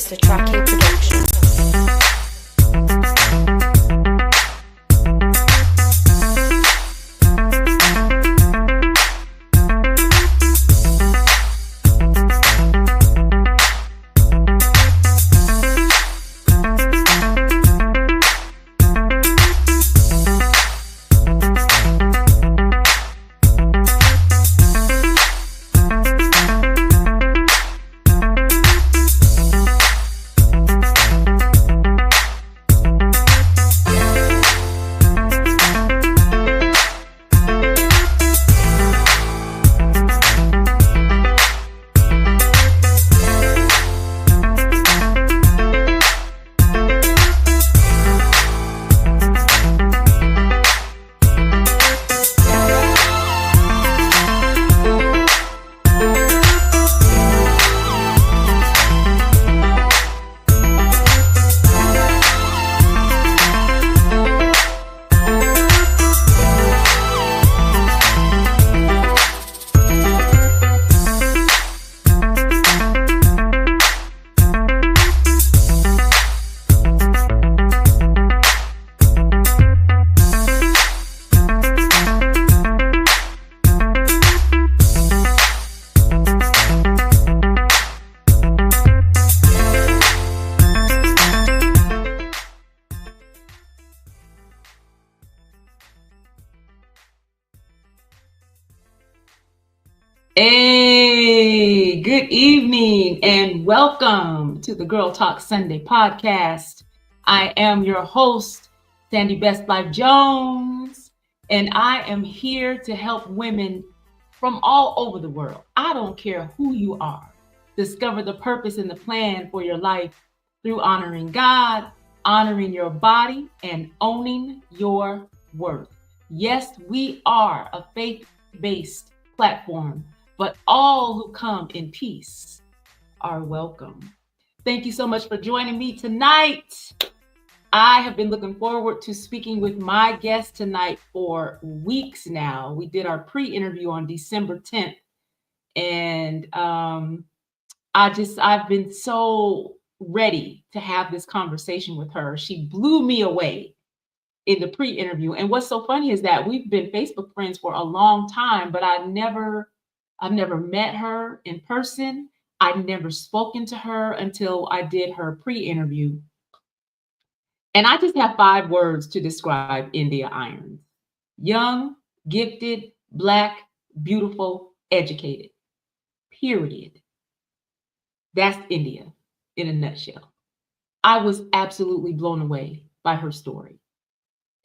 Mr. Tracking Production. Hey, good evening and welcome to the Girl Talk Sunday podcast. I am your host, Sandy Best Life Jones, and I am here to help women from all over the world. I don't care who you are. Discover the purpose and the plan for your life through honoring God, honoring your body, and owning your worth. Yes, we are a faith-based platform, but all who come in peace are welcome. Thank you so much for joining me tonight. I have been looking forward to speaking with my guest tonight for weeks now. We did our pre-interview on December 10th, and I've been so ready to have this conversation with her. She blew me away in the pre-interview. And what's so funny is that we've been Facebook friends for a long time, but I've never met her in person. I'd never spoken to her until I did her pre-interview. And I just have 5 words to describe India Irons: young, gifted, Black, beautiful, educated. Period. That's India in a nutshell. I was absolutely blown away by her story.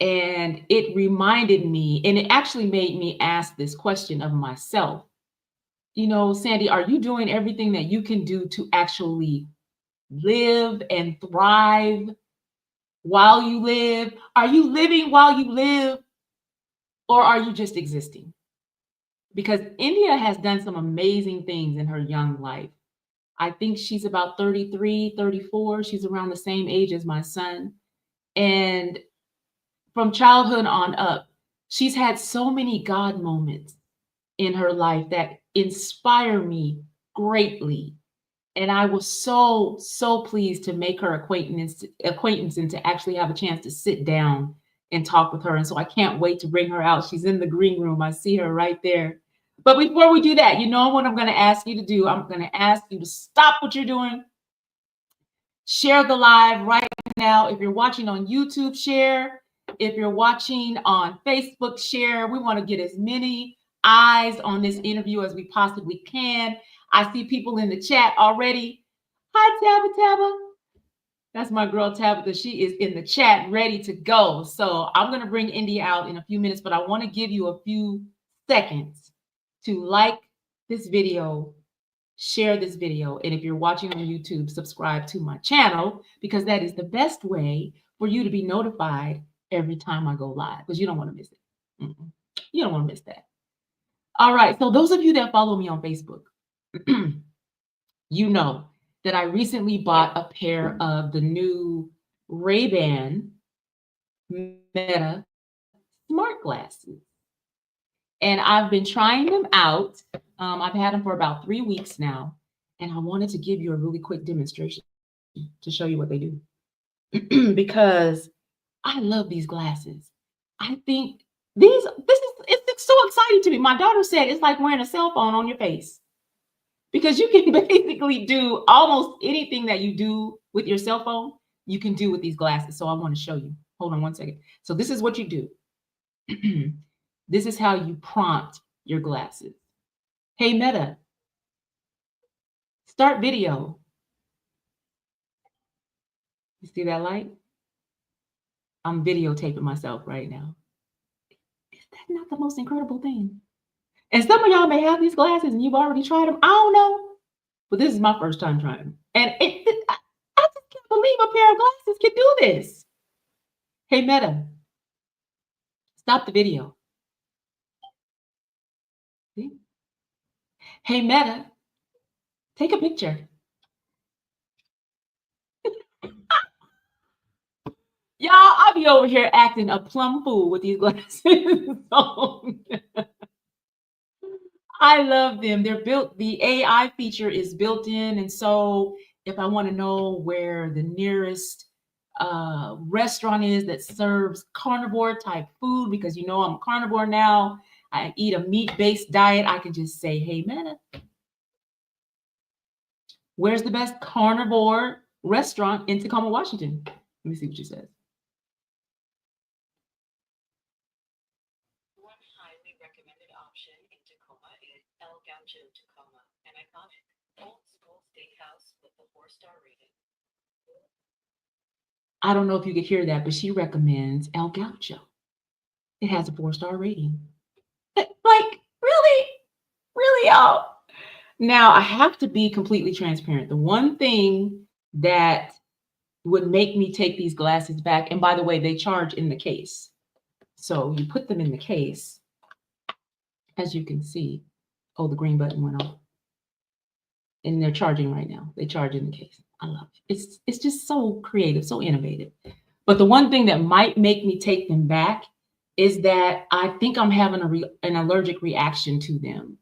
And it reminded me, and it actually made me ask this question of myself. You know, Sandy, are you doing everything that you can do to actually live and thrive while you live? Are you living while you live, or are you just existing? Because India has done some amazing things in her young life. I think she's about 33, 34. She's around the same age as my son. And from childhood on up, she's had so many God moments in her life that inspire me greatly. And I was so pleased to make her acquaintance and to actually have a chance to sit down and talk with her. And so I can't wait to bring her out. She's in the green room. I see her right there. But before we do that, you know what I'm going to ask you to do? I'm going to ask you to stop what you're doing. Share the live right now. If you're watching on YouTube, share. If you're watching on Facebook, share. We want to get as many eyes on this interview as we possibly can. I see people in the chat already. Hi, Tabitha. That's my girl, Tabitha. She is in the chat ready to go. So I'm going to bring India out in a few minutes, but I want to give you a few seconds to like this video, share this video, and if you're watching on YouTube, subscribe to my channel, because that is the best way for you to be notified every time I go live, because you don't want to miss it. You don't want to miss that. All right, so those of you that follow me on Facebook, you know that I recently bought a pair of the new Ray-Ban Meta smart glasses. And I've been trying them out. I've had them for about 3 weeks now. And I wanted to give you a really quick demonstration to show you what they do because I love these glasses. I think it's so exciting to me. My daughter said it's like wearing a cell phone on your face because you can basically do almost anything that you do with your cell phone, you can do with these glasses. So I want to show you. Hold on one second. So this is what you do. This is how you prompt your glasses. Hey, Meta, start video. You see that light? I'm videotaping myself right now. Is that not the most incredible thing? And some of y'all may have these glasses and you've already tried them. I don't know. But this is my first time trying them. And I just can't believe a pair of glasses can do this. Hey, Meta, stop the video. See? Hey, Meta, take a picture. Y'all, I'll be over here acting a plum fool with these glasses on. I love them. They're built, the AI feature is built in. And so if I want to know where the nearest restaurant is that serves carnivore type food, because you know I'm a carnivore now, I eat a meat-based diet, I can just say, hey, Meta, where's the best carnivore restaurant in Tacoma, Washington? Let me see what she says. One highly recommended option in Tacoma is El Gaucho Tacoma, an iconic old school steakhouse with a 4-star rating. I don't know if you could hear that, but she recommends El Gaucho. It has a 4-star rating. Like, really? Really, y'all? Now, I have to be completely transparent. The one thing that would make me take these glasses back, and by the way, they charge in the case. So you put them in the case, as you can see. Oh, the green button went off. And they're charging right now. They charge in the case. I love it. It's just so creative, so innovative. But the one thing that might make me take them back is that I think I'm having an allergic reaction to them.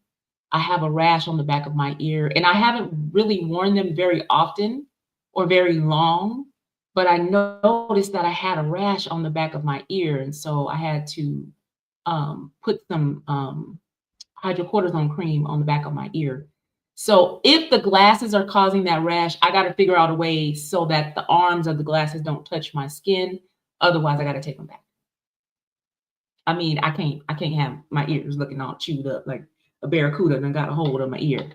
I have a rash on the back of my ear, and I haven't really worn them very often or very long, but I noticed that I had a rash on the back of my ear, and so I had to put some hydrocortisone cream on the back of my ear. So if the glasses are causing that rash, I got to figure out a way so that the arms of the glasses don't touch my skin. Otherwise, I got to take them back. I mean, I can't have my ears looking all chewed up like a barracuda and I got a hold of my ear.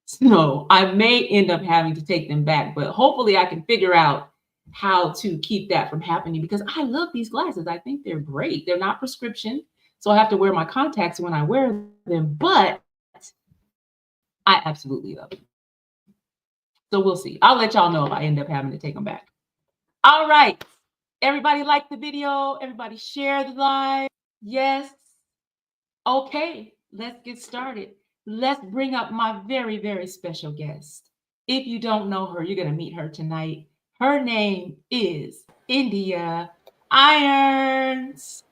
So I may end up having to take them back, but hopefully I can figure out how to keep that from happening because I love these glasses. I think they're great. They're not prescription, so I have to wear my contacts when I wear them, but I absolutely love them. So we'll see. I'll let y'all know if I end up having to take them back. All right. Everybody like the video? Everybody share the live? Yes. Okay, let's get started. Let's bring up my very, very special guest. If you don't know her, you're going to meet her tonight. Her name is India Irons.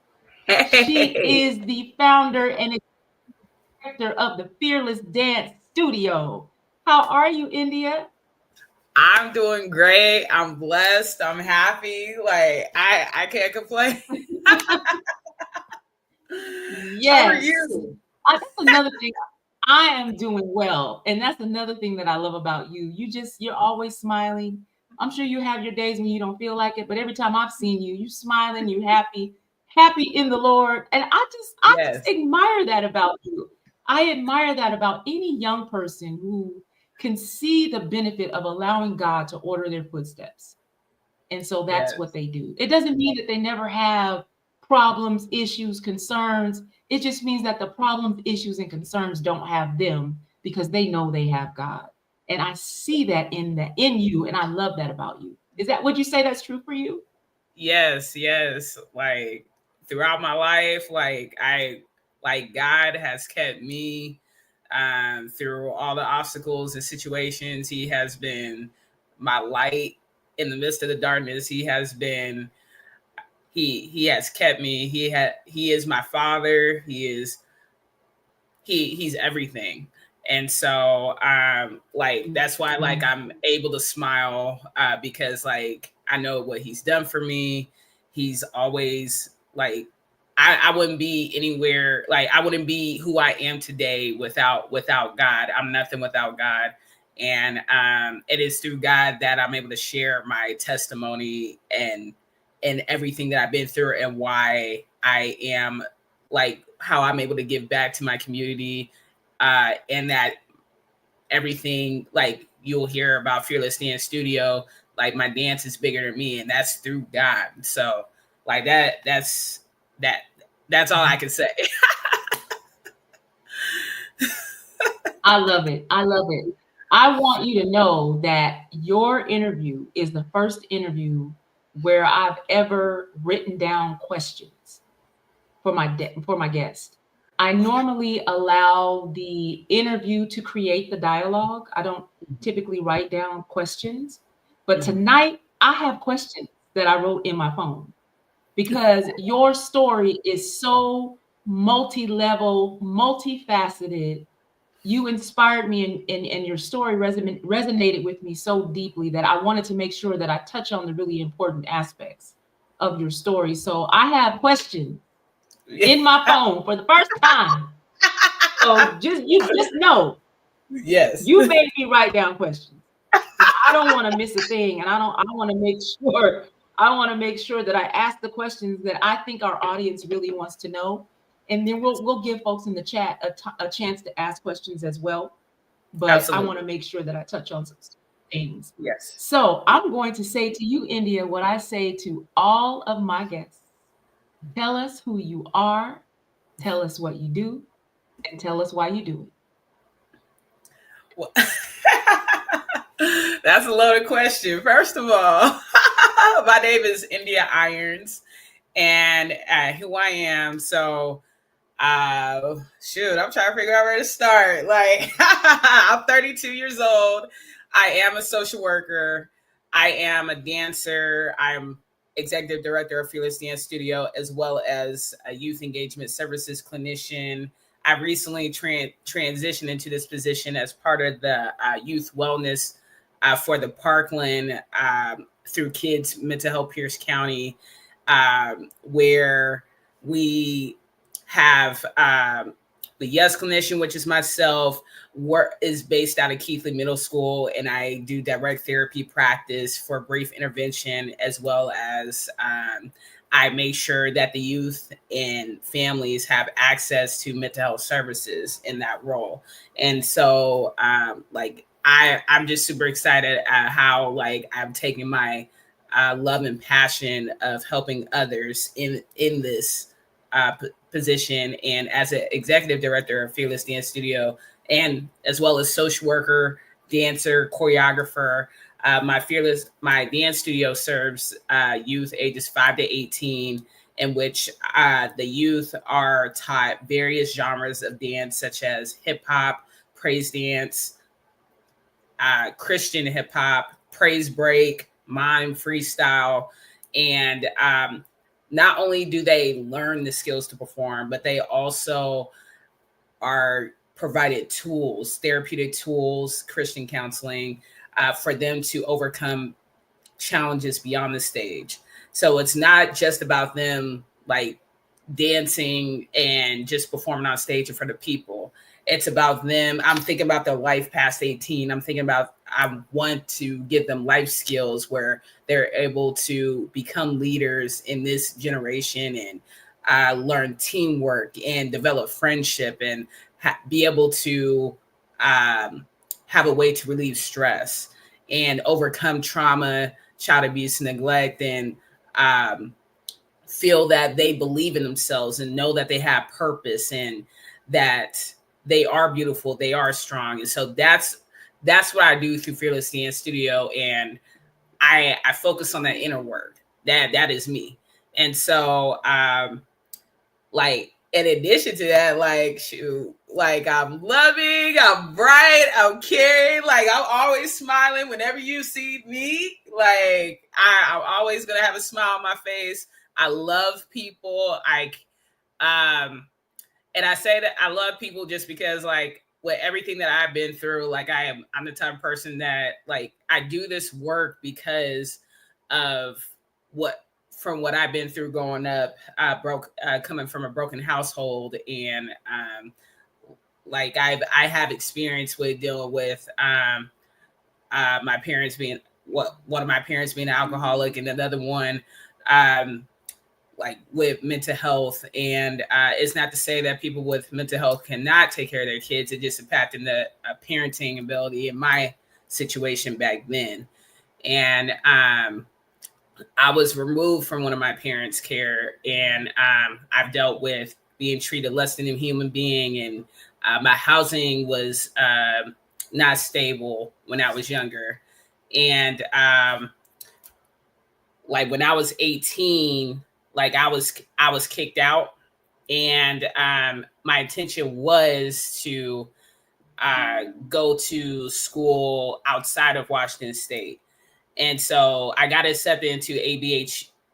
She is the founder and director of the Fearless Dance Studio. How are you, India? I'm doing great. I'm blessed. I'm happy. Like I can't complain. How are Yes. you? That's another thing. I am doing well. And that's another thing that I love about you. You're always smiling. I'm sure you have your days when you don't feel like it, but every time I've seen you, you smiling, you happy in the Lord. And I just Yes. admire that about you. I admire that about any young person who can see the benefit of allowing God to order their footsteps. And so that's what Yes. they do. It doesn't mean that they never have problems, issues, concerns. It just means that the problems, issues, and concerns don't have them because they know they have God. And I see that in you, and I love that about you. Is that would you say that's true for you? Yes, yes. Like throughout my life, like God has kept me through all the obstacles and situations. He has been my light in the midst of the darkness. He has kept me. He is my father. He's everything. And so like that's why like I'm able to smile because like I know what he's done for me. He's always like I wouldn't be anywhere, like I wouldn't be who I am today without God. I'm nothing without God. And it is through God that I'm able to share my testimony and everything that I've been through and why I am like how I'm able to give back to my community, and that everything like you'll hear about Fearless Dance Studio, like my dance is bigger than me, and that's through God. So like that's all I can say. I love it. I love it. I want you to know that your interview is the first interview where I've ever written down questions for my guest. I normally allow the interview to create the dialogue. I don't typically write down questions, but tonight I have questions that I wrote in my phone because your story is so multi-level, multifaceted. You inspired me, and your story resonated with me so deeply that I wanted to make sure that I touch on the really important aspects of your story. So I have questions in my phone for the first time. So just know, Yes. you made me write down questions. I don't want to miss a thing, and I want to make sure that I ask the questions that I think our audience really wants to know, and then we'll give folks in the chat a chance to ask questions as well. But Absolutely. I want to make sure that I touch on some things. Yes. So I'm going to say to you, India, what I say to all of my guests: tell us who you are, tell us what you do, and tell us why you do it. Well, that's a loaded question. First of all, my name is India Irons, and who I am. So, shoot, I'm trying to figure out where to start. Like, I'm 32 years old. I am a social worker. I am a dancer. I'm executive director of Fearless Dance Studio, as well as a youth engagement services clinician. I recently transitioned into this position as part of the youth wellness for the Parkland through Kids Mental Health Pierce County, where we have the Yes Clinician, which is myself, work is based out of Keithley Middle School, and I do direct therapy practice for brief intervention, as well as I make sure that the youth and families have access to mental health services in that role. And so, like, I'm just super excited at how like I'm taking my love and passion of helping others in this position, and as an executive director of Fearless Dance Studio, and as well as social worker, dancer, choreographer. My dance studio serves youth ages 5 to 18, in which the youth are taught various genres of dance, such as hip hop, praise dance, Christian hip hop, praise break, mime, freestyle, and not only do they learn the skills to perform, but they also are provided tools, therapeutic tools, Christian counseling for them to overcome challenges beyond the stage. So it's not just about them like dancing and just performing on stage in front of people. It's about them. I'm thinking about their life past 18. I'm thinking about, I want to give them life skills where they're able to become leaders in this generation and learn teamwork and develop friendship and be able to have a way to relieve stress and overcome trauma, child abuse, neglect, and feel that they believe in themselves and know that they have purpose and that they are beautiful, they are strong. And so that's what I do through Fearless Dance Studio. And I focus on that inner work. That is me. And so like in addition to that, like shoot, like I'm loving, I'm bright, I'm caring, like I'm always smiling whenever you see me. Like I'm always gonna have a smile on my face. I love people. And I say that I love people just because like with everything that I've been through, like I'm the type of person that like I do this work because of what I've been through growing up, coming from a broken household, and like I have experience with dealing with my parents being one of my parents being an alcoholic, and another one like with mental health. And it's not to say that people with mental health cannot take care of their kids. It just impacted the parenting ability in my situation back then. And I was removed from one of my parents' care, and I've dealt with being treated less than a human being, and my housing was not stable when I was younger. And like when I was 18, like I was kicked out, and my intention was to go to school outside of Washington State. And so I got accepted into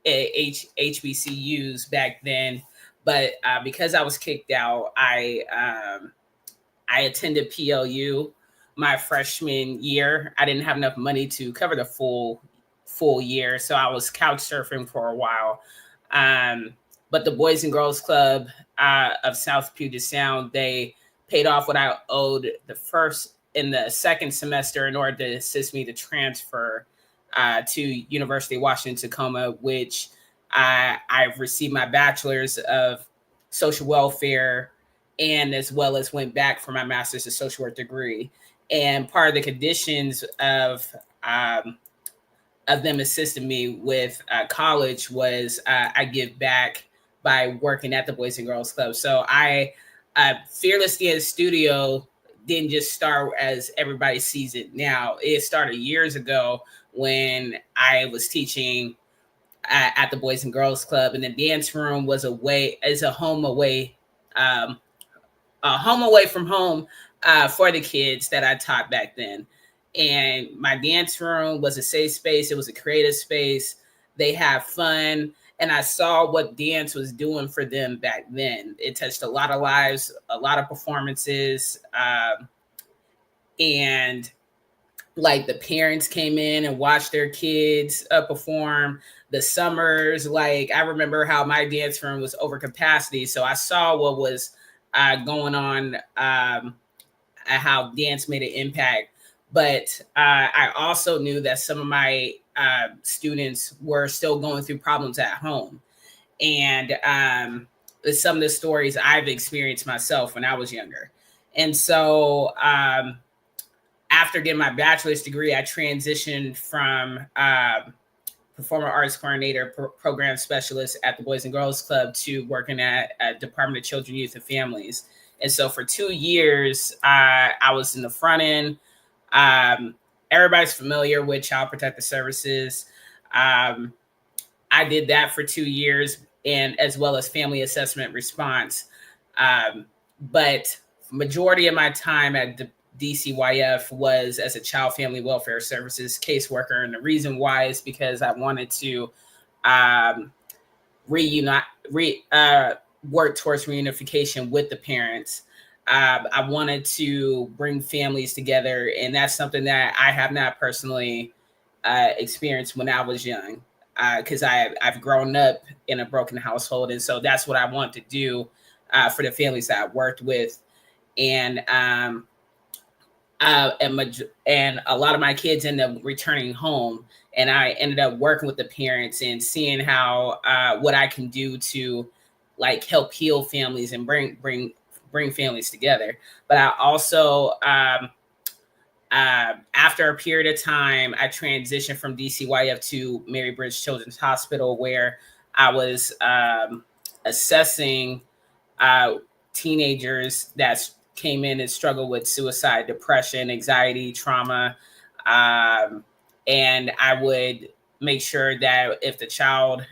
HBCUs back then, but because I was kicked out, I attended PLU my freshman year. I didn't have enough money to cover the full year, so I was couch surfing for a while. But the Boys and Girls Club of South Puget Sound, they paid off what I owed the first in the second semester in order to assist me to transfer to University of Washington Tacoma, which I've received my bachelor's of social welfare, and as well as went back for my master's of social work degree. And part of the conditions of them assisting me with college was I give back by working at the Boys and Girls Club. So I Fearless Dance Studio didn't just start as everybody sees it now. It started years ago when I was teaching at the Boys and Girls Club, and the dance room was a home away from home for the kids that I taught back then. And my dance room was a safe space. It was a creative space. They have fun. And I saw what dance was doing for them back then. It touched a lot of lives, a lot of performances. And like the parents came in and watched their kids perform. The summers, like I remember how my dance room was over capacity. So I saw what was going on, how dance made an impact. But I also knew that some of my students were still going through problems at home. And some of the stories I've experienced myself when I was younger. And so after getting my bachelor's degree, I transitioned from performing arts coordinator, program specialist at the Boys and Girls Club to working at Department of Children, Youth, and Families. And so for 2 years, I was in the front end. Everybody's familiar with Child Protective Services. I did that for 2 years, and as well as family assessment response. But majority of my time at DCYF was as a child family welfare services caseworker. And the reason why is because I wanted to work towards reunification with the parents. I wanted to bring families together, and that's something that I have not personally experienced when I was young, because I've grown up in a broken household, and so that's what I want to do for the families that I worked with. And a lot of my kids ended up returning home, and I ended up working with the parents and seeing how what I can do to like help heal families and bring families together. But I also after a period of time, I transitioned from DCYF to Mary Bridge Children's Hospital, where I was assessing teenagers that came in and struggled with suicide, depression, anxiety, trauma. And I would make sure that if the child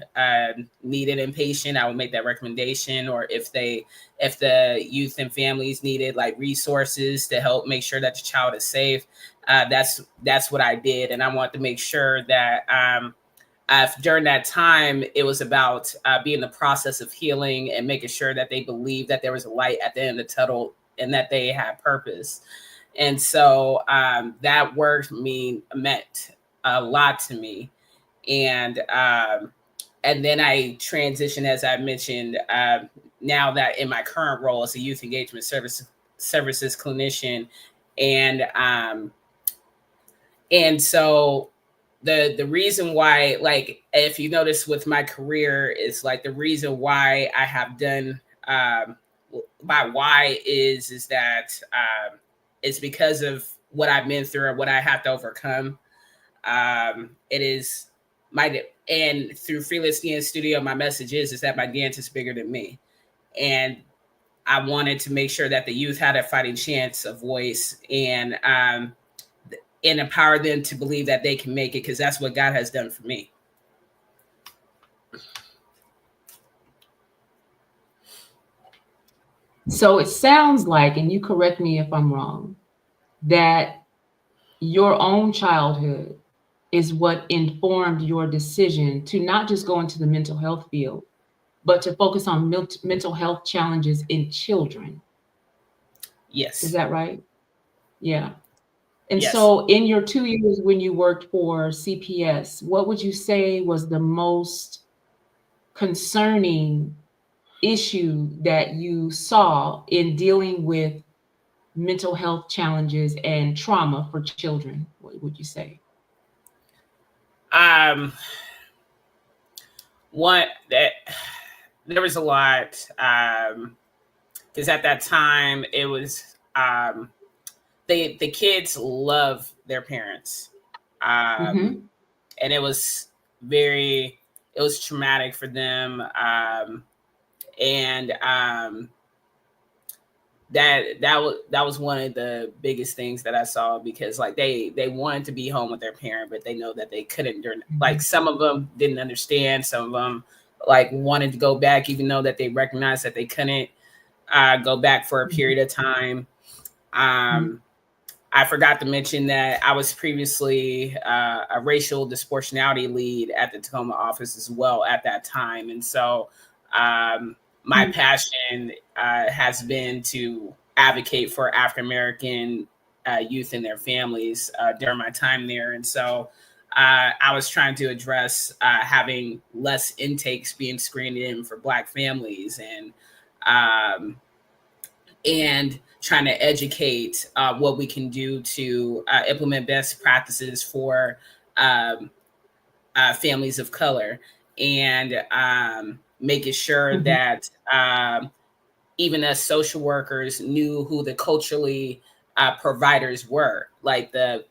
needed inpatient, I would make that recommendation, or if the youth and families needed like resources to help make sure that the child is safe, that's what I did. And I wanted to make sure that during that time, it was about being the process of healing and making sure that they believed that there was a light at the end of the and that they had purpose. And so that word meant a lot to me. And then I transitioned, as I mentioned, now that in my current role as a youth engagement services clinician. And so the reason why, like, if you notice with my career, is like the reason why I have done my why is that it's because of what I've been through and what I have to overcome. It is and through Freelance Dance Studio, my message is that my dance is bigger than me. And I wanted to make sure that the youth had a fighting chance, a voice, and empower them to believe that they can make it, because that's what God has done for me. So it sounds like, and you correct me if I'm wrong, that your own childhood is what informed your decision to not just go into the mental health field, but to focus on mental health challenges in children. Yes. Is that right? Yeah. And Yes. so in your 2 years when you worked for CPS, what would you say was the most concerning issue that you saw in dealing with mental health challenges and trauma for children? What would you say? One, that there was a lot, because at that time it was the kids love their parents, and it was traumatic for them, and that was one of the biggest things that I saw, because like they wanted to be home with their parent, but they know that they couldn't during, like, some of them didn't understand, some of them like wanted to go back, even though that they recognized that they couldn't go back for a period of time. I forgot to mention that I was previously a racial disproportionality lead at the Tacoma office as well at that time. And so my passion has been to advocate for African-American youth and their families during my time there. And so I was trying to address having less intakes being screened in for Black families, and trying to educate what we can do to implement best practices for families of color, and making sure that even as social workers knew who the culturally providers were, like the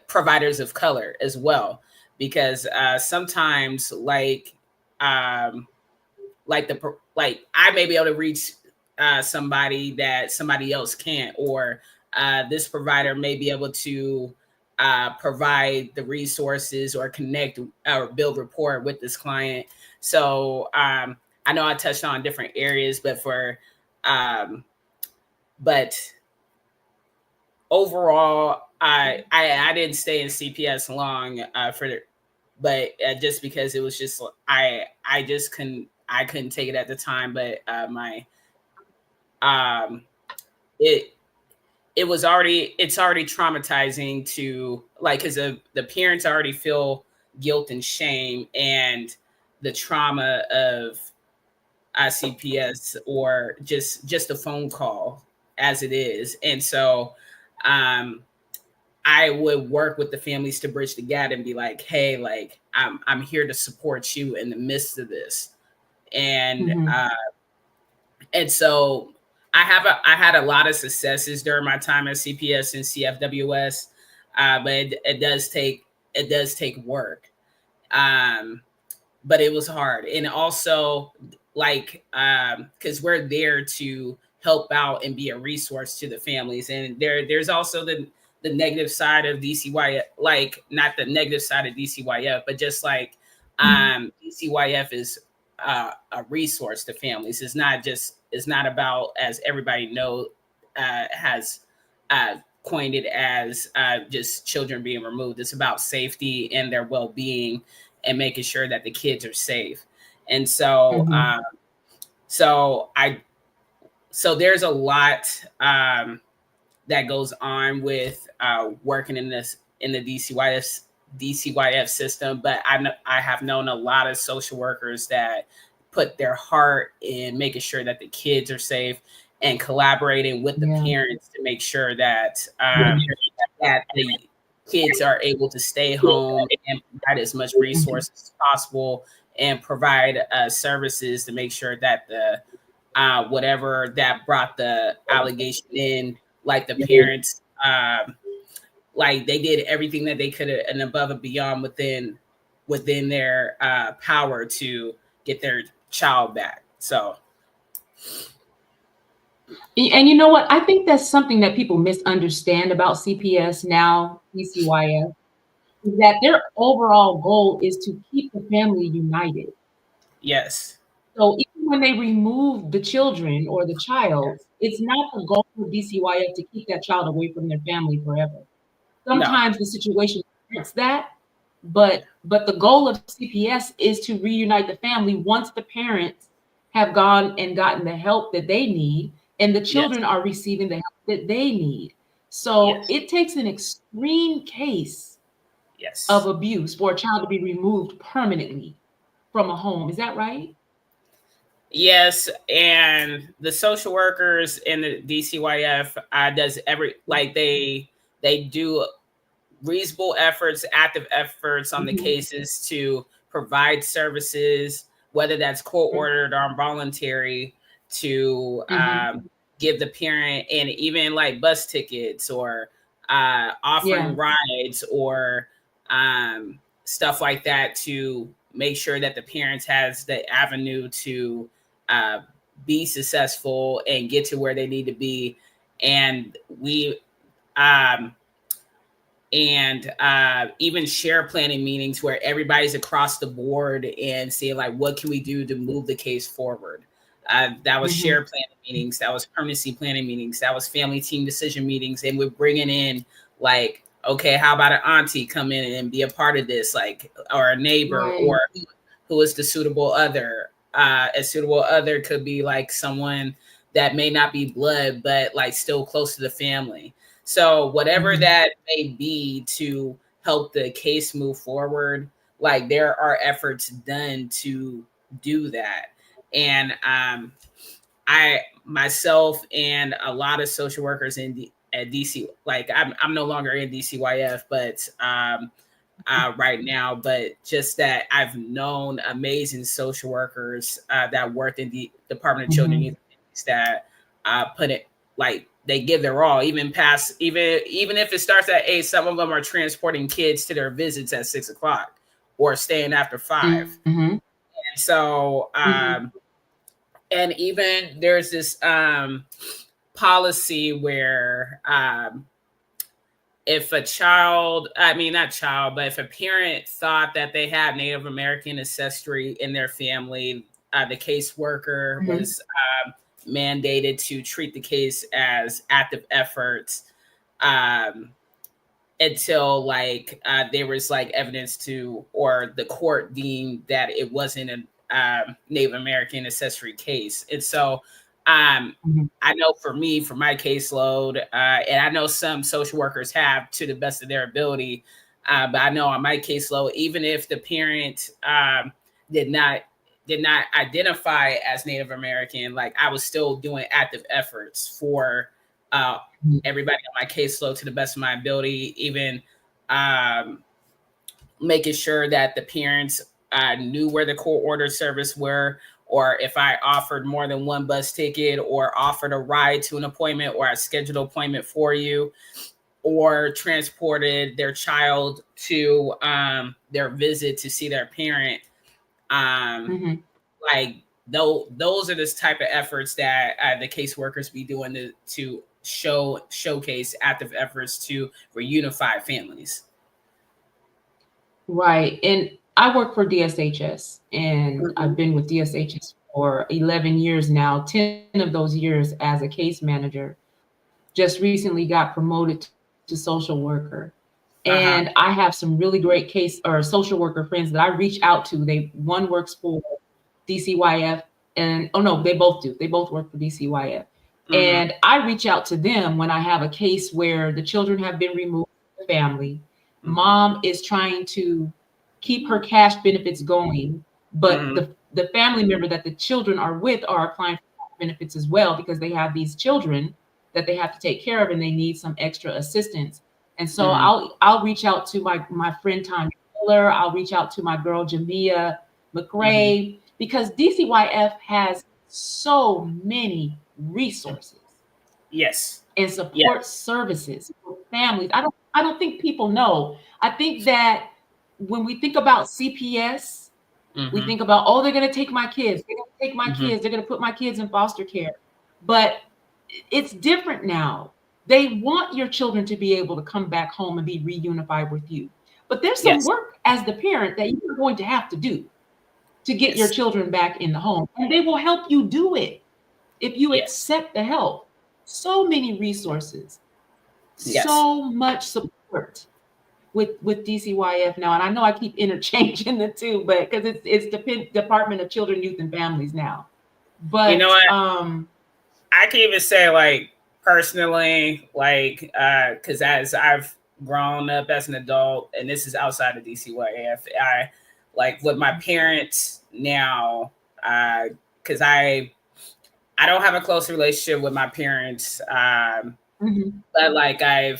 providers of color as well, because sometimes like I may be able to reach somebody that somebody else can't, or this provider may be able to provide the resources or connect or build rapport with this client. So I know I touched on different areas, but but overall, I didn't stay in CPS long but just because it was just I couldn't take it at the time. But it's already traumatizing to, like, because the parents already feel guilt and shame and the trauma of CPS, or just a phone call as it is. And so I would work with the families to bridge the gap and be like, hey, like, I'm here to support you in the midst of this. And and so I had a lot of successes during my time at CPS and CFWS, but it does take work. But it was hard. And also, like, because we're there to help out and be a resource to the families. And there's also the negative side of DCYF, like, not the negative side of DCYF, but just like DCYF is a resource to families. It's not about, as everybody knows, has coined it as just children being removed. It's about safety and their well-being and making sure that the kids are safe. And so so there's a lot that goes on with working in the DCYF system, but I have known a lot of social workers that put their heart in making sure that the kids are safe and collaborating with the parents to make sure that that the kids are able to stay home and provide as much resources as possible and provide services to make sure that the whatever that brought the allegation in, like the parents, like they did everything that they could and above and beyond within their power to get their child back. So, and you know what? I think that's something that people misunderstand about CPS now, DCYF, is that their overall goal is to keep the family united. yes. So even when they remove the children or the child, it's not the goal of DCYF to keep that child away from their family forever. Sometimes the situation warrants that, but the goal of CPS is to reunite the family once the parents have gone and gotten the help that they need, and the children are receiving the help that they need. So it takes an extreme case of abuse for a child to be removed permanently from a home. Is that right? Yes, and the social workers in the DCYF does they do reasonable efforts, active efforts on the cases to provide services, whether that's court ordered or involuntary, to give the parent, and even like bus tickets or offering rides or stuff like that to make sure that the parents has the avenue to be successful and get to where they need to be. And we even share planning meetings where everybody's across the board and seeing like, what can we do to move the case forward? That was share planning meetings, that was permanency planning meetings, that was family team decision meetings, and we're bringing in like, okay, how about an auntie come in and be a part of this, like, or a neighbor, or who is the suitable other. A suitable other could be like someone that may not be blood, but like still close to the family. So whatever that may be to help the case move forward, like there are efforts done to do that. And I myself and a lot of social workers at DC, like I'm no longer in DCYF, but right now, but just that I've known amazing social workers that worked in the Department of Children and Youth that put it like they give their all, even if it starts at 8. Some of them are transporting kids to their visits at 6 o'clock or staying after 5. And so, and even there's this policy where if a child, if a parent thought that they had Native American ancestry in their family, the caseworker was mandated to treat the case as active efforts until like there was like evidence to, or the court deemed that it wasn't a Native American ancestry case. And so I know for me, for my caseload, and I know some social workers have to the best of their ability, but I know on my caseload, even if the parent did not identify as Native American, like I was still doing active efforts for everybody on my caseload to the best of my ability, even making sure that the parents knew where the court order service were, or if I offered more than one bus ticket or offered a ride to an appointment or a scheduled appointment for you, or transported their child to their visit to see their parent. Like those are the type of efforts that the caseworkers be doing to showcase active efforts to reunify families. Right. And I work for DSHS, and I've been with DSHS for 11 years now, 10 of those years as a case manager. Just recently got promoted to social worker. And I have some really great case or social worker friends that I reach out to. One works for DCYF, and they both do. They both work for DCYF. And I reach out to them when I have a case where the children have been removed from the family. Mom is trying to keep her cash benefits going, but the family member that the children are with are applying for benefits as well because they have these children that they have to take care of and they need some extra assistance. And so I'll reach out to my friend Tanya Miller. I'll reach out to my girl Jamia McRae because DCYF has so many resources. Yes. And support services for families. I don't think people know. I think that when we think about CPS, we think about, oh, they're going to take my kids. They're going to take my kids. They're going to put my kids in foster care. But it's different now. They want your children to be able to come back home and be reunified with you. But there's some work as the parent that you're going to have to do to get your children back in the home. And they will help you do it if you accept the help. So many resources, so much support with DCYF now. And I know I keep interchanging the two, but because it's Department of Children, Youth, and Families now. But you know what? I can even say, like, personally, like, because as I've grown up as an adult, and this is outside of DCYF, I like with my parents now, because I don't have a close relationship with my parents, but like I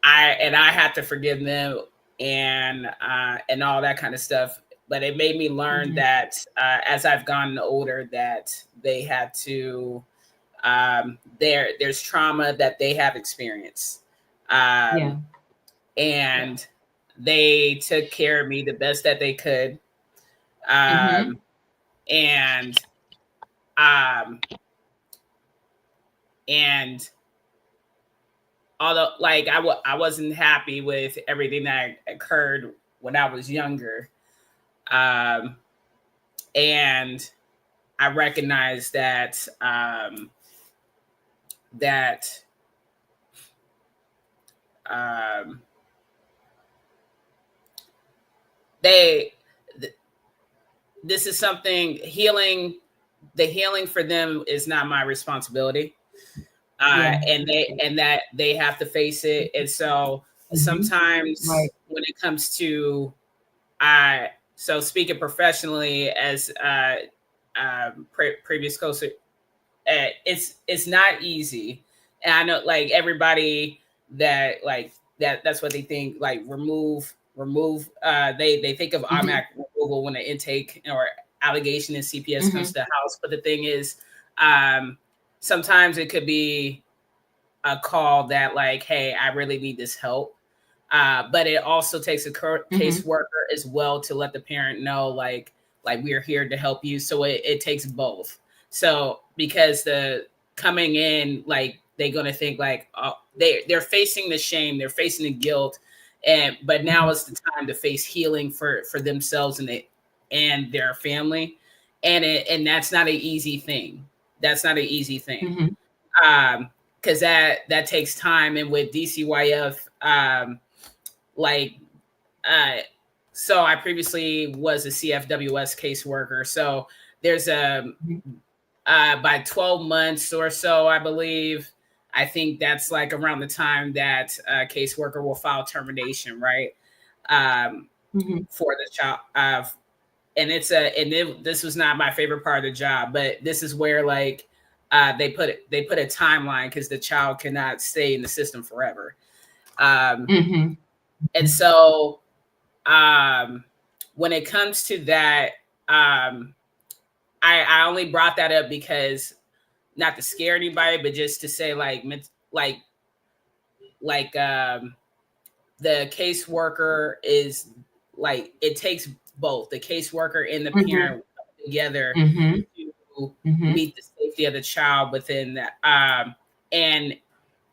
have to forgive them and all that kind of stuff. But it made me learn that as I've gotten older, that they had to there's trauma that they have experienced, and they took care of me the best that they could. And although like I wasn't happy with everything that occurred when I was younger, and I recognized that this is something healing. The healing for them is not my responsibility, and that they have to face it. And so sometimes when it comes to so speaking professionally as previous coach, it's not easy. And I know like everybody that like that's what they think, like remove they think of automatic removal when an intake or allegation in CPS comes to the house. But the thing is, sometimes it could be a call that like, hey, I really need this help. But it also takes a caseworker as well to let the parent know, like we're here to help you. So it takes both. So because the coming in, like they're gonna think like they're facing the shame, they're facing the guilt, but now is the time to face healing for themselves and their family, and that's not an easy thing. That's not an easy thing, because that takes time. And with DCYF, so I previously was a CFWS caseworker. So there's by 12 months or so, I believe. I think that's like around the time that a caseworker will file termination, right? For the child. And this was not my favorite part of the job, but this is where like they put a timeline because the child cannot stay in the system forever. And so when it comes to that, I only brought that up because not to scare anybody, but just to say the caseworker is like, it takes both the caseworker and the parent together to meet the safety of the child within that. And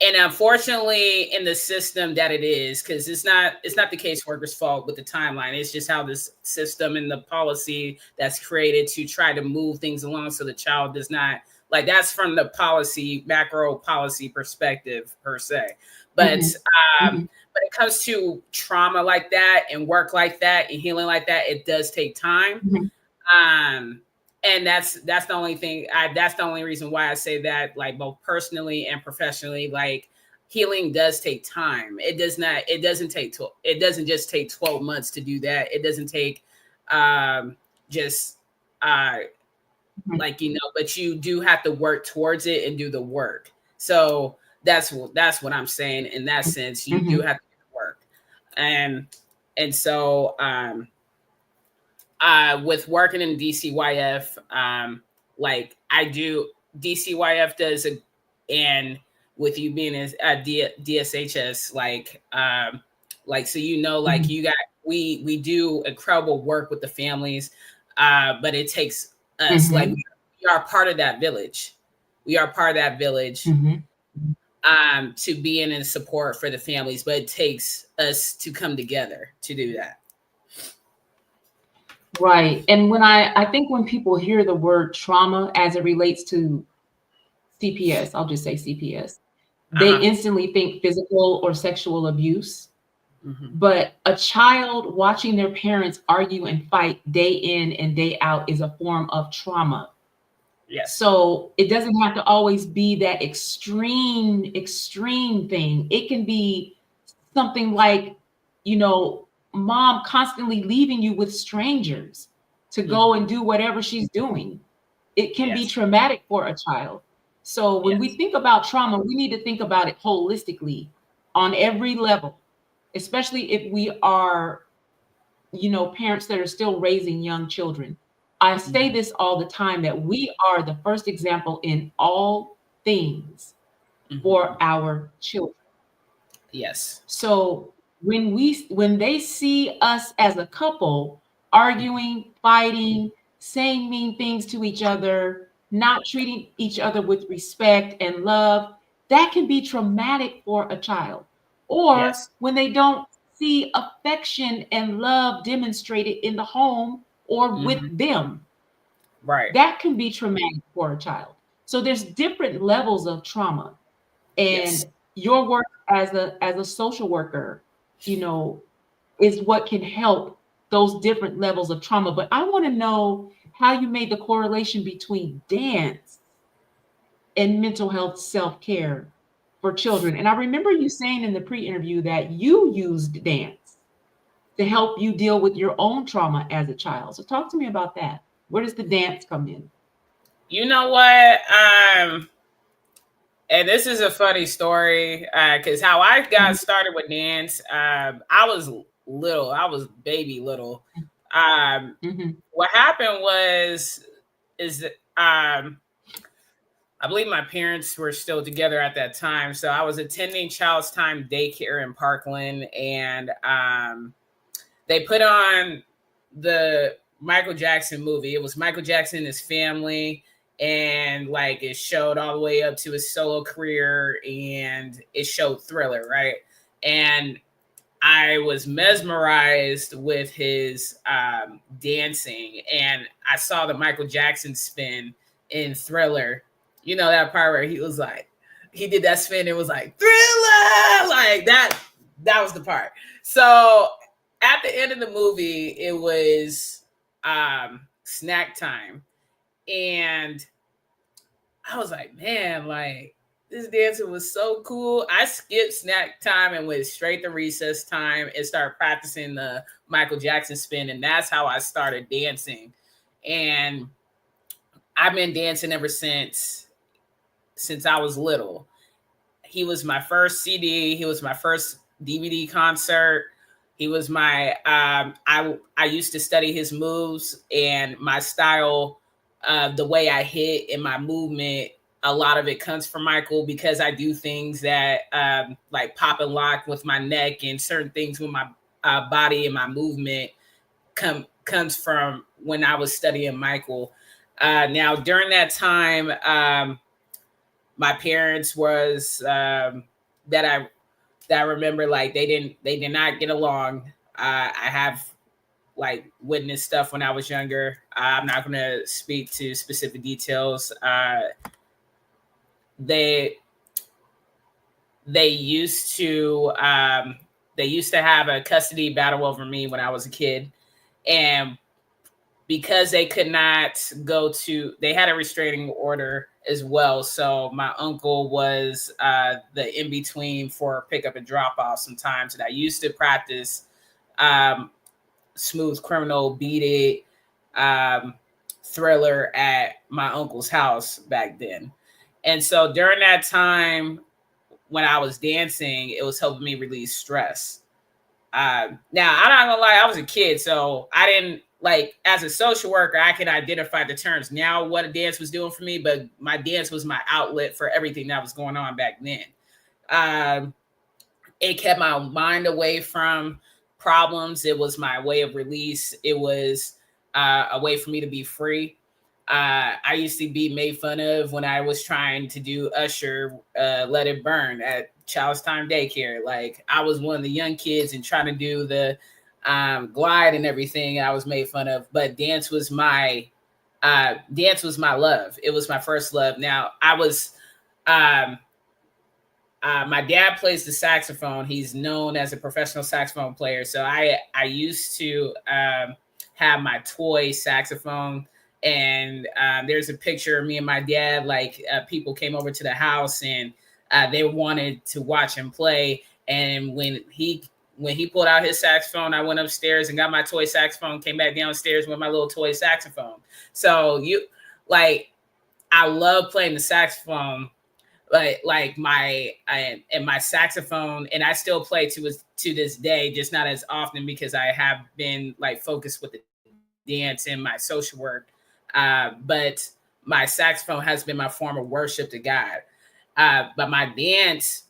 unfortunately in the system that it is, because it's not the caseworker's fault with the timeline. It's just how this system and the policy that's created to try to move things along so the child does not, like, that's from the policy, macro policy perspective per se. But when it comes to trauma like that and work like that and healing like that, it does take time. and that's the only thing. That's the only reason why I say that, like both personally and professionally, like healing does take time. It does not. It doesn't take. It doesn't just take 12 months to do that. It doesn't take just like, you know, but you do have to work towards it and do the work. So that's what I'm saying. In that sense, you do have to do the work, and so with working in DCYF, like I do, DCYF does a, and with you being a DSHS, like so, you know, like you got, we do incredible work with the families, but it takes us, like we are part of that village. We are part of that village to be in support for the families, but it takes us to come together to do that. Right. And when I think when people hear the word trauma as it relates to CPS, I'll just say CPS, they instantly think physical or sexual abuse. But a child watching their parents argue and fight day in and day out is a form of trauma. Yes. So it doesn't have to always be that extreme thing. It can be something like, you know, mom constantly leaving you with strangers to go and do whatever she's doing. It can be traumatic for a child. So when we think about trauma, we need to think about it holistically on every level, especially if we are, you know, parents that are still raising young children. I say this all the time, that we are the first example in all things for our children. Yes. So when they see us as a couple arguing, fighting, saying mean things to each other, not treating each other with respect and love, that can be traumatic for a child. Or when they don't see affection and love demonstrated in the home or with them, right, that can be traumatic for a child. So there's different levels of trauma. And your work as a social worker, you know, is what can help those different levels of trauma. But I want to know how you made the correlation between dance and mental health self-care for children. And I remember you saying in the pre-interview that you used dance to help you deal with your own trauma as a child. So talk to me about that. Where does the dance come in? You know what? And this is a funny story, because how I got started with dance, I was little. I was baby little. What happened is that I believe my parents were still together at that time. So I was attending Child's Time Daycare in Parkland, and they put on the Michael Jackson movie. It was Michael Jackson and his family, and like it showed all the way up to his solo career, and it showed Thriller, right? And I was mesmerized with his dancing, and I saw the Michael Jackson spin in Thriller. You know that part where he was like, he did that spin, it was like Thriller, like that. That was the part. So at the end of the movie, it was snack time. And I was like, man, like this dancing was so cool. I skipped snack time and went straight to recess time and started practicing the Michael Jackson spin. And that's how I started dancing. And I've been dancing ever since I was little. He was my first CD. He was my first DVD concert. He was my, I used to study his moves and my style, the way I hit and my movement. A lot of it comes from Michael, because I do things that like pop and lock with my neck, and certain things with my body and my movement comes from when I was studying Michael. Now during that time, my parents was that I remember, like they did not get along. I have like witnessed stuff when I was younger. I'm not going to speak to specific details. They used to have a custody battle over me when I was a kid, and because they could not go to, they had a restraining order as well. So my uncle was the in between for pickup and drop off sometimes. And I used to practice Smooth Criminal, Beat It, Thriller at my uncle's house back then. And so during that time when I was dancing, it was helping me release stress. Now, I'm not gonna lie, I was a kid, so I didn't, like, as a social worker, I can identify the terms now, what a dance was doing for me, but my dance was my outlet for everything that was going on back then. It kept my mind away from problems. It was my way of release. It was a way for me to be free. I used to be made fun of when I was trying to do Usher, Let It Burn at Child's Time Daycare. Like, I was one of the young kids and trying to do the glide and everything. I was made fun of, but dance was my love. It was my first love. Now, I was, my dad plays the saxophone. He's known as a professional saxophone player. So I used to have my toy saxophone. And there's a picture of me and my dad, like people came over to the house and they wanted to watch him play. And when he pulled out his saxophone, I went upstairs and got my toy saxophone, came back downstairs with my little toy saxophone. So I love playing the saxophone, like my saxophone, and I still play to this day, just not as often because I have been like focused with the dance and my social work. But my saxophone has been my form of worship to God. But my dance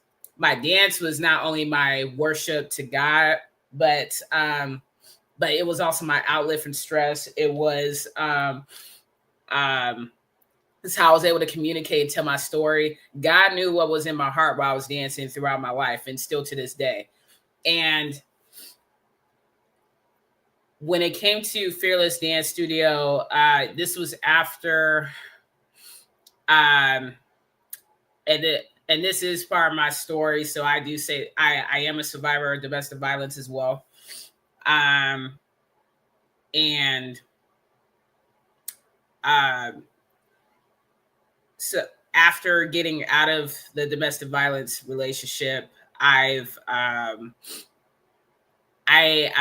was not only my worship to God, but it was also my outlet from stress. It was it's how I was able to communicate and tell my story. God knew what was in my heart while I was dancing throughout my life, and still to this day. And when it came to Fearless Dance Studio, this was after, and this is part of my story. So I do say I am a survivor of domestic violence as well. So after getting out of the domestic violence relationship, I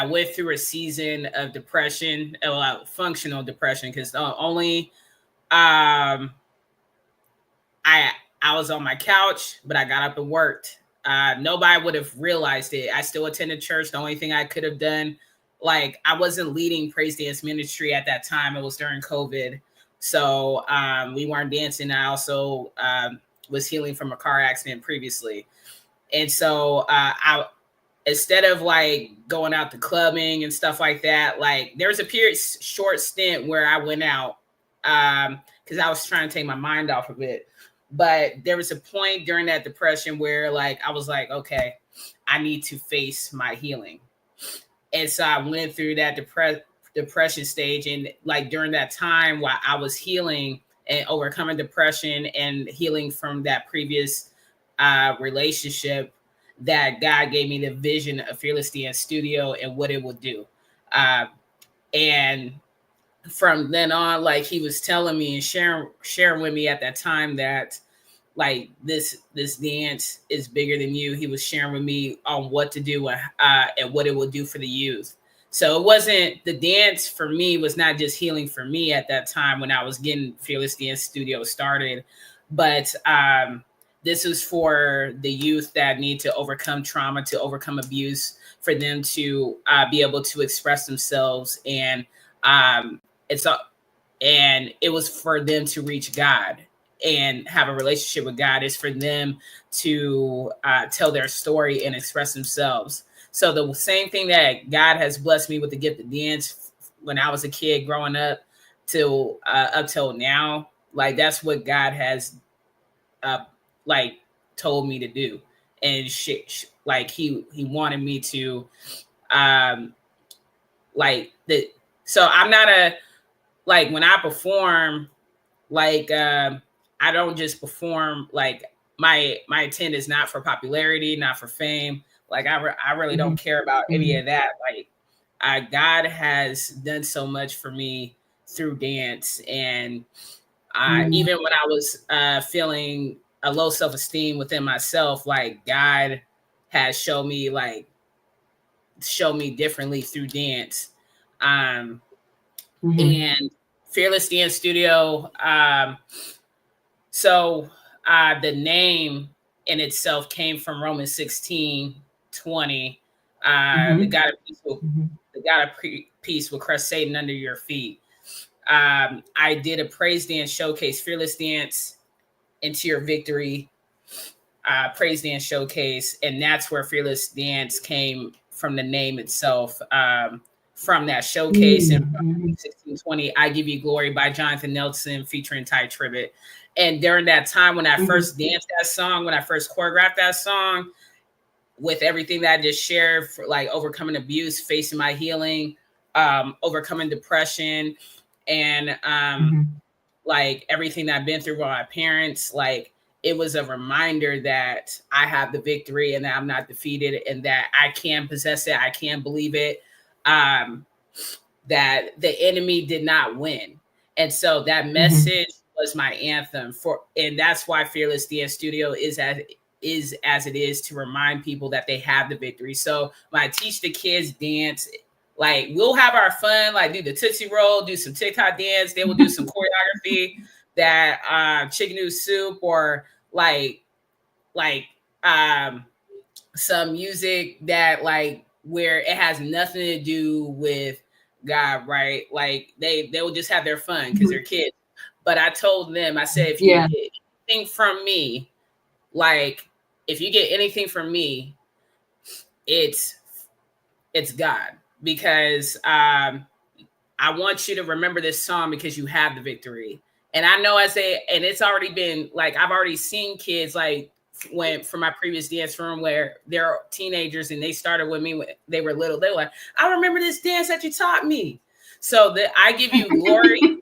went through a season of depression, functional depression, because only I was on my couch, but I got up and worked. Nobody would have realized it. I still attended church. The only thing I could have done, like, I wasn't leading praise dance ministry at that time. It was during COVID. So we weren't dancing. I also was healing from a car accident previously. And so instead of like going out to clubbing and stuff like that, like there was a short stint where I went out because I was trying to take my mind off of it. But there was a point during that depression where like I was like, okay, I need to face my healing. And so I went through that depression stage. And like during that time while I was healing and overcoming depression and healing from that previous relationship, that God gave me the vision of Fearless Dance Studio and what it would do. And from then on, like he was telling me and sharing with me at that time that like this dance is bigger than you. He was sharing with me on what to do and what it will do for the youth. So it wasn't, the dance for me was not just healing for me at that time when I was getting Fearless Dance Studio started, but this was for the youth that need to overcome trauma, to overcome abuse, for them to be able to express themselves. And it was for them to reach God and have a relationship with God. It's for them to tell their story and express themselves. So the same thing that God has blessed me with the gift of dance when I was a kid growing up till up till now, like that's what God has like told me to do. And like he wanted me to like the, so I'm not like when I perform, like I don't just perform, like my intent is not for popularity, not for fame. Like I really don't care about any of that. Like God has done so much for me through dance. And even when I was feeling a low self-esteem within myself, like God has shown me differently through dance. And Fearless Dance Studio. So the name in itself came from Romans 16:20. The God of peace will crush Satan under your feet. I did a praise dance showcase, Fearless Dance into Your Victory praise dance showcase, and that's where Fearless Dance came from, the name itself. From that showcase and from 1620, I Give You Glory by Jonathan Nelson featuring Ty Tribbett. And during that time when I first danced that song, when I first choreographed that song, with everything that I just shared, for like overcoming abuse, facing my healing, overcoming depression, and like everything that I've been through with my parents, like it was a reminder that I have the victory and that I'm not defeated and that I can possess it. I can believe it. That the enemy did not win. And so that message was my anthem and that's why Fearless Dance Studio is as it is, to remind people that they have the victory. So when I teach the kids dance, like we'll have our fun, like do the Tootsie Roll, do some TikTok dance. They will do some choreography that chicken noodle soup, or like some music that like where it has nothing to do with God, right? Like they will just have their fun because they're kids. But I told them, I said, if you get anything from me, like if you get anything from me, it's God, because I want you to remember this song because you have the victory. And I know and it's already been like, I've already seen kids like went from my previous dance room where they're teenagers and they started with me when they were little. They were like, I remember this dance that you taught me. So that I Give You Glory.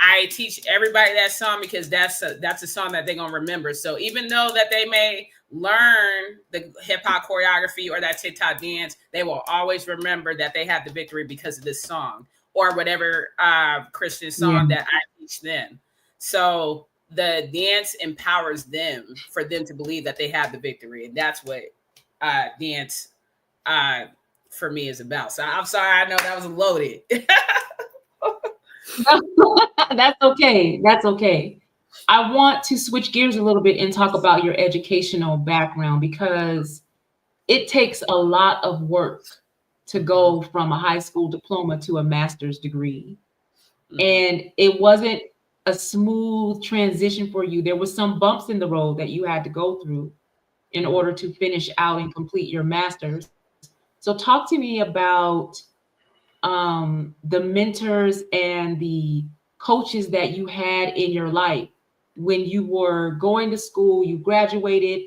I teach everybody that song because that's a song that they're going to remember. So even though that they may learn the hip hop choreography or that TikTok dance, they will always remember that they have the victory because of this song or whatever Christian song that I teach them. So the dance empowers them for them to believe that they have the victory. And that's what dance for me is about. So I'm sorry, I know that was loaded. That's okay. That's okay. I want to switch gears a little bit and talk about your educational background, because it takes a lot of work to go from a high school diploma to a master's degree. And it wasn't a smooth transition for you. There was some bumps in the road that you had to go through in order to finish out and complete your master's. So talk to me about the mentors and the coaches that you had in your life when you were going to school. You graduated,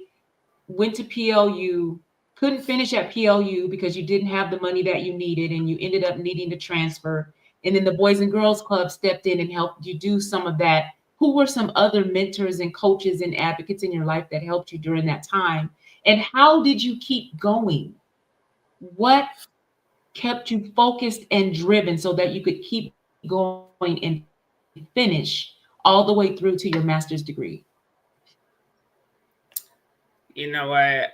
went to PLU, couldn't finish at PLU because you didn't have the money that you needed, and you ended up needing to transfer. And then the Boys and Girls Club stepped in and helped you do some of that. Who were some other mentors and coaches and advocates in your life that helped you during that time? And how did you keep going? What kept you focused and driven so that you could keep going and finish all the way through to your master's degree? You know what?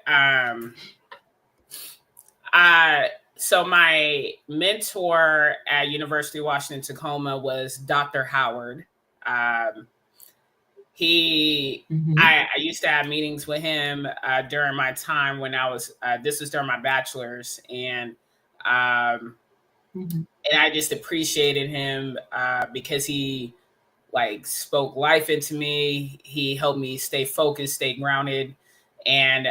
So my mentor at University of Washington Tacoma was Dr. Howard. I used to have meetings with him during my time when I was, this was during my bachelor's, and I just appreciated him because he like spoke life into me. He helped me stay focused, stay grounded, and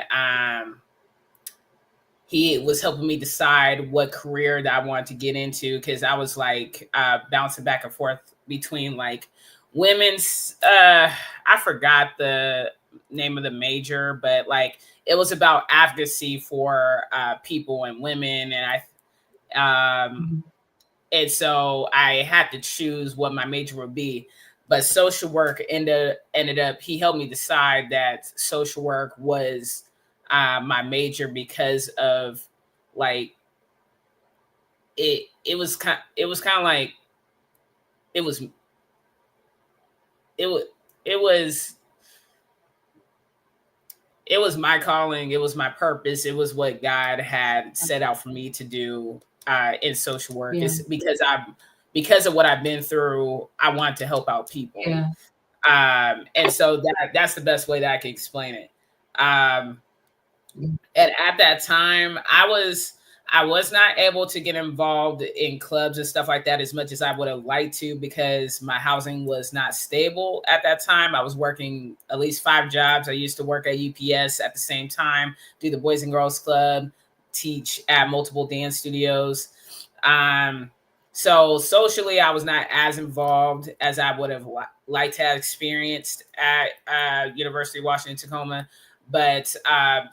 he was helping me decide what career that I wanted to get into, because I was like bouncing back and forth between like women's, I forgot the name of the major, but like it was about advocacy for people and women, and and so I had to choose what my major would be. But social work ended up, he helped me decide that social work was my major, because of like it was kind of like it was it was it was it was my calling, it was my purpose, it was what God had set out for me to do in social work. Yeah. It's because of what I've been through, I want to help out people. Yeah. And so that's the best way that I can explain it. And at that time, I was not able to get involved in clubs and stuff like that as much as I would have liked to, because my housing was not stable at that time. I was working at least 5 jobs. I used to work at UPS at the same time, do the Boys and Girls Club, teach at multiple dance studios. So socially, I was not as involved as I would have liked to have experienced at University of Washington, Tacoma. But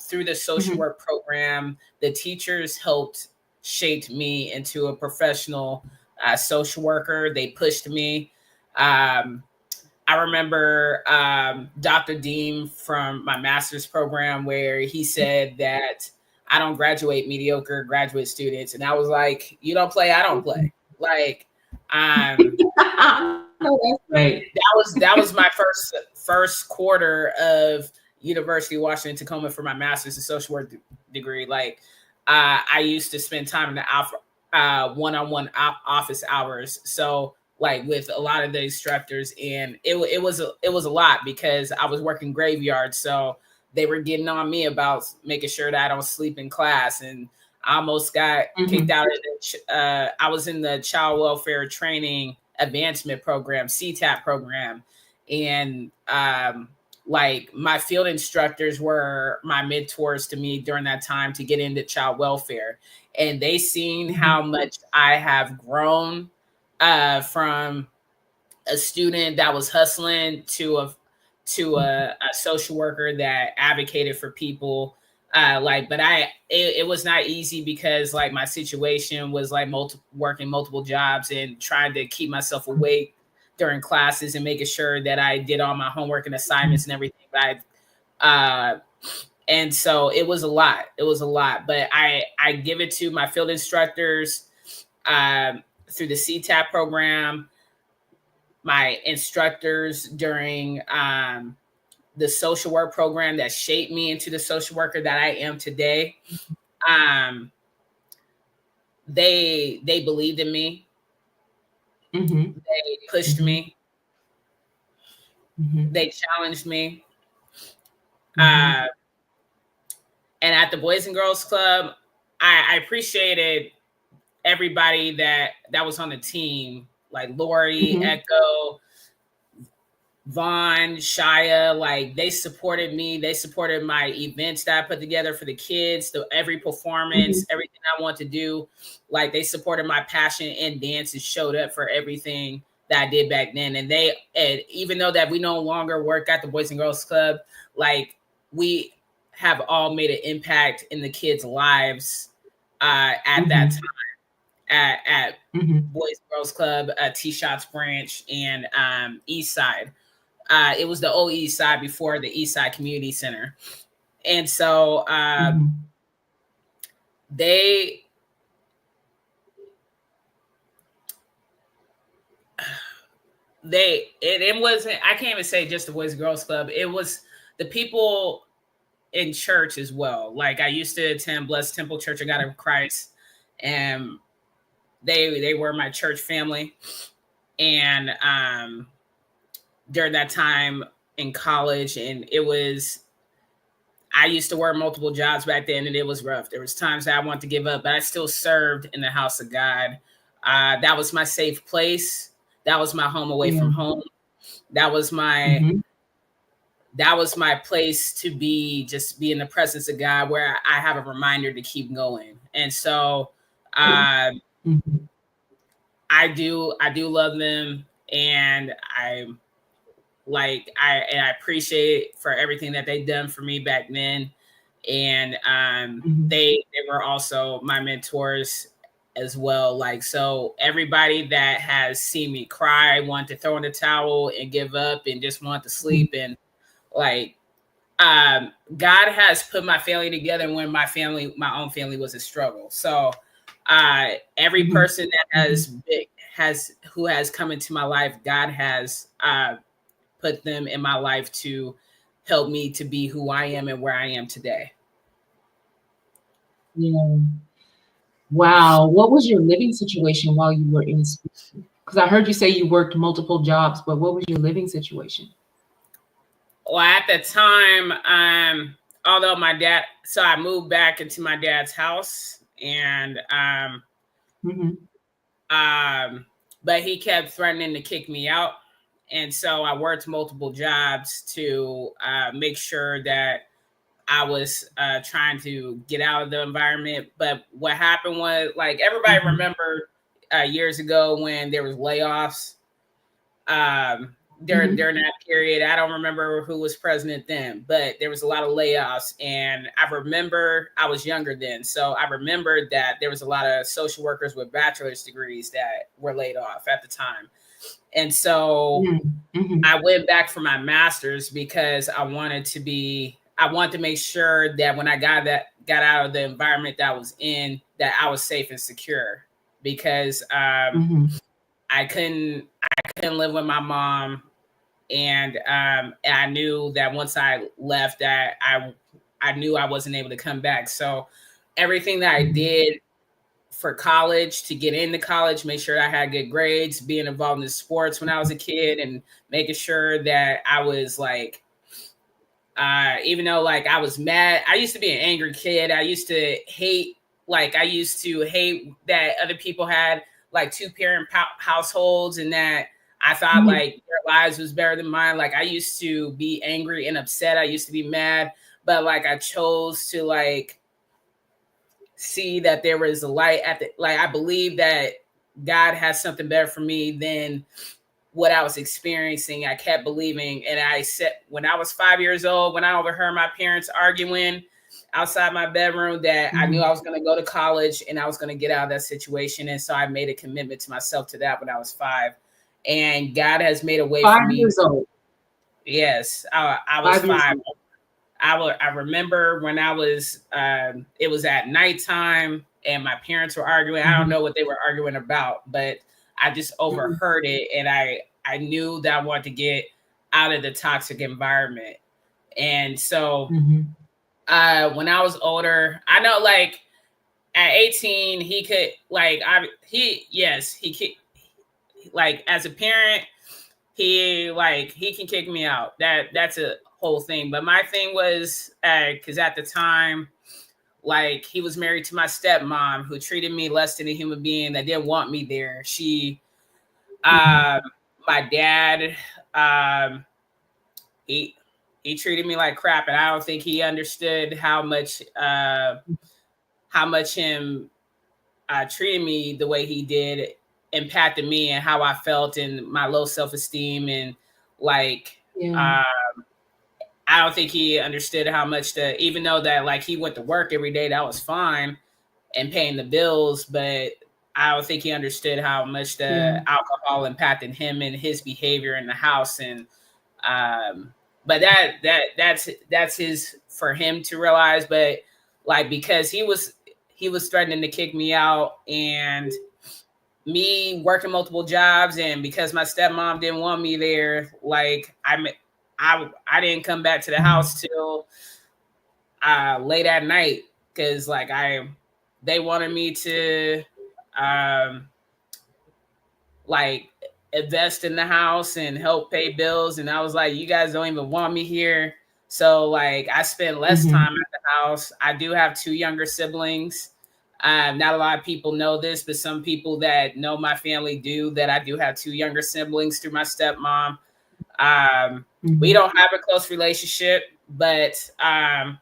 through the social work program, the teachers helped shape me into a professional social worker. They pushed me. I remember Dr. Deem from my master's program, where he said that I don't graduate mediocre graduate students. And I was like, you don't play, I don't play. Like, No, that's great. that was my first quarter of University of Washington, Tacoma for my master's in social work degree. Like, I used to spend time in the one-on-one office hours. So like with a lot of the instructors, and it was a lot because I was working graveyard. So they were getting on me about making sure that I don't sleep in class. And I almost got kicked out of I was in the child welfare training advancement program, CTAP program. And like my field instructors were my mentors to me during that time to get into child welfare. And they seen how much I have grown from a student that was hustling to a social worker that advocated for people. But it was not easy because like my situation was like working multiple jobs and trying to keep myself awake during classes and making sure that I did all my homework and assignments and everything. And so it was a lot. It was a lot. But I give it to my field instructors through the CTAP program, my instructors during the social work program that shaped me into the social worker that I am today. They believed in me. They pushed me. They challenged me. And at the Boys and Girls Club, I appreciated everybody that was on the team, like Lori, Echo, Vaughn, Shia. Like they supported me. They supported my events that I put together for the kids, every performance, everything I want to do. Like they supported my passion in dance and showed up for everything that I did back then. And even though that we no longer work at the Boys and Girls Club, like we have all made an impact in the kids' lives at that time at Boys and Girls Club, T-Shots Branch, and East Side. It was the old East Side before the East Side Community Center. And so it wasn't, I can't even say just the Boys and Girls Club. It was the people in church as well. Like I used to attend Blessed Temple Church of God of Christ, and they were my church family. And during that time in college, and I used to work multiple jobs back then, and it was rough. There was times that I wanted to give up, but I still served in the house of God. That was my safe place. That was my home away from home. That was my place to just be in the presence of God, where I have a reminder to keep going. And so I do love them, and I appreciate it for everything that they've done for me back then. And they were also my mentors as well. Like, so everybody that has seen me cry, want to throw in the towel and give up and just want to sleep, and like God has put my family together when my own family was a struggle. So every person that who has come into my life, God has put them in my life to help me to be who I am and where I am today. Yeah. Wow. What was your living situation while you were in school? Because I heard you say you worked multiple jobs, but what was your living situation? Well, at the time, although so I moved back into my dad's house, and but he kept threatening to kick me out, and so I worked multiple jobs to make sure that I was trying to get out of the environment. But what happened was, like, everybody remember years ago when there was layoffs. During that period, I don't remember who was president then, but there was a lot of layoffs. And I remember, I was younger then, so I remembered that there was a lot of social workers with bachelor's degrees that were laid off at the time. And so I went back for my master's because I wanted to make sure that when I got out of the environment that I was in, that I was safe and secure, because I couldn't live with my mom, and I knew that once I left, that I knew I wasn't able to come back. So everything that I did for college, to get into college, make sure I had good grades, being involved in sports when I was a kid, and making sure that I was like, even though like I was mad, I used to be an angry kid. I used to hate that other people had like 2-parent households, and that I thought like their lives was better than mine. Like I used to be angry and upset. I used to be mad, but like I chose to like see that there was a light at the, like, I believe that God has something better for me than what I was experiencing. I kept believing. And I said, when I was 5 years old, when I overheard my parents arguing outside my bedroom, that I knew I was going to go to college and I was going to get out of that situation. And so I made a commitment to myself to that when I was 5. And God has made a way for me. 5 years old. Yes, I was 5. I remember when I was, it was at nighttime and my parents were arguing. I don't know what they were arguing about, but I just overheard it. And I knew that I wanted to get out of the toxic environment. And so when I was older, I know like at 18, he could like, he could, like as a parent, he can kick me out. That's a whole thing. But my thing was, because at the time, like he was married to my stepmom, who treated me less than a human being, that didn't want me there. My dad, he treated me like crap, and I don't think he understood how much him treating me the way he did impacted me and how I felt and my low self-esteem. And like, I don't think he understood how much even though that like he went to work every day, that was fine and paying the bills, but I don't think he understood how much the alcohol impacted him and his behavior in the house. And but that's his, for him to realize. But like, because he was threatening to kick me out, and me working multiple jobs, and because my stepmom didn't want me there, like I didn't come back to the house till late at night, because like they wanted me to like invest in the house and help pay bills, and I was like, you guys don't even want me here. So like I spent less time at the house. I do have 2 younger siblings. Not a lot of people know this, but some people that know my family do, that I do have 2 younger siblings through my stepmom. We don't have a close relationship, but I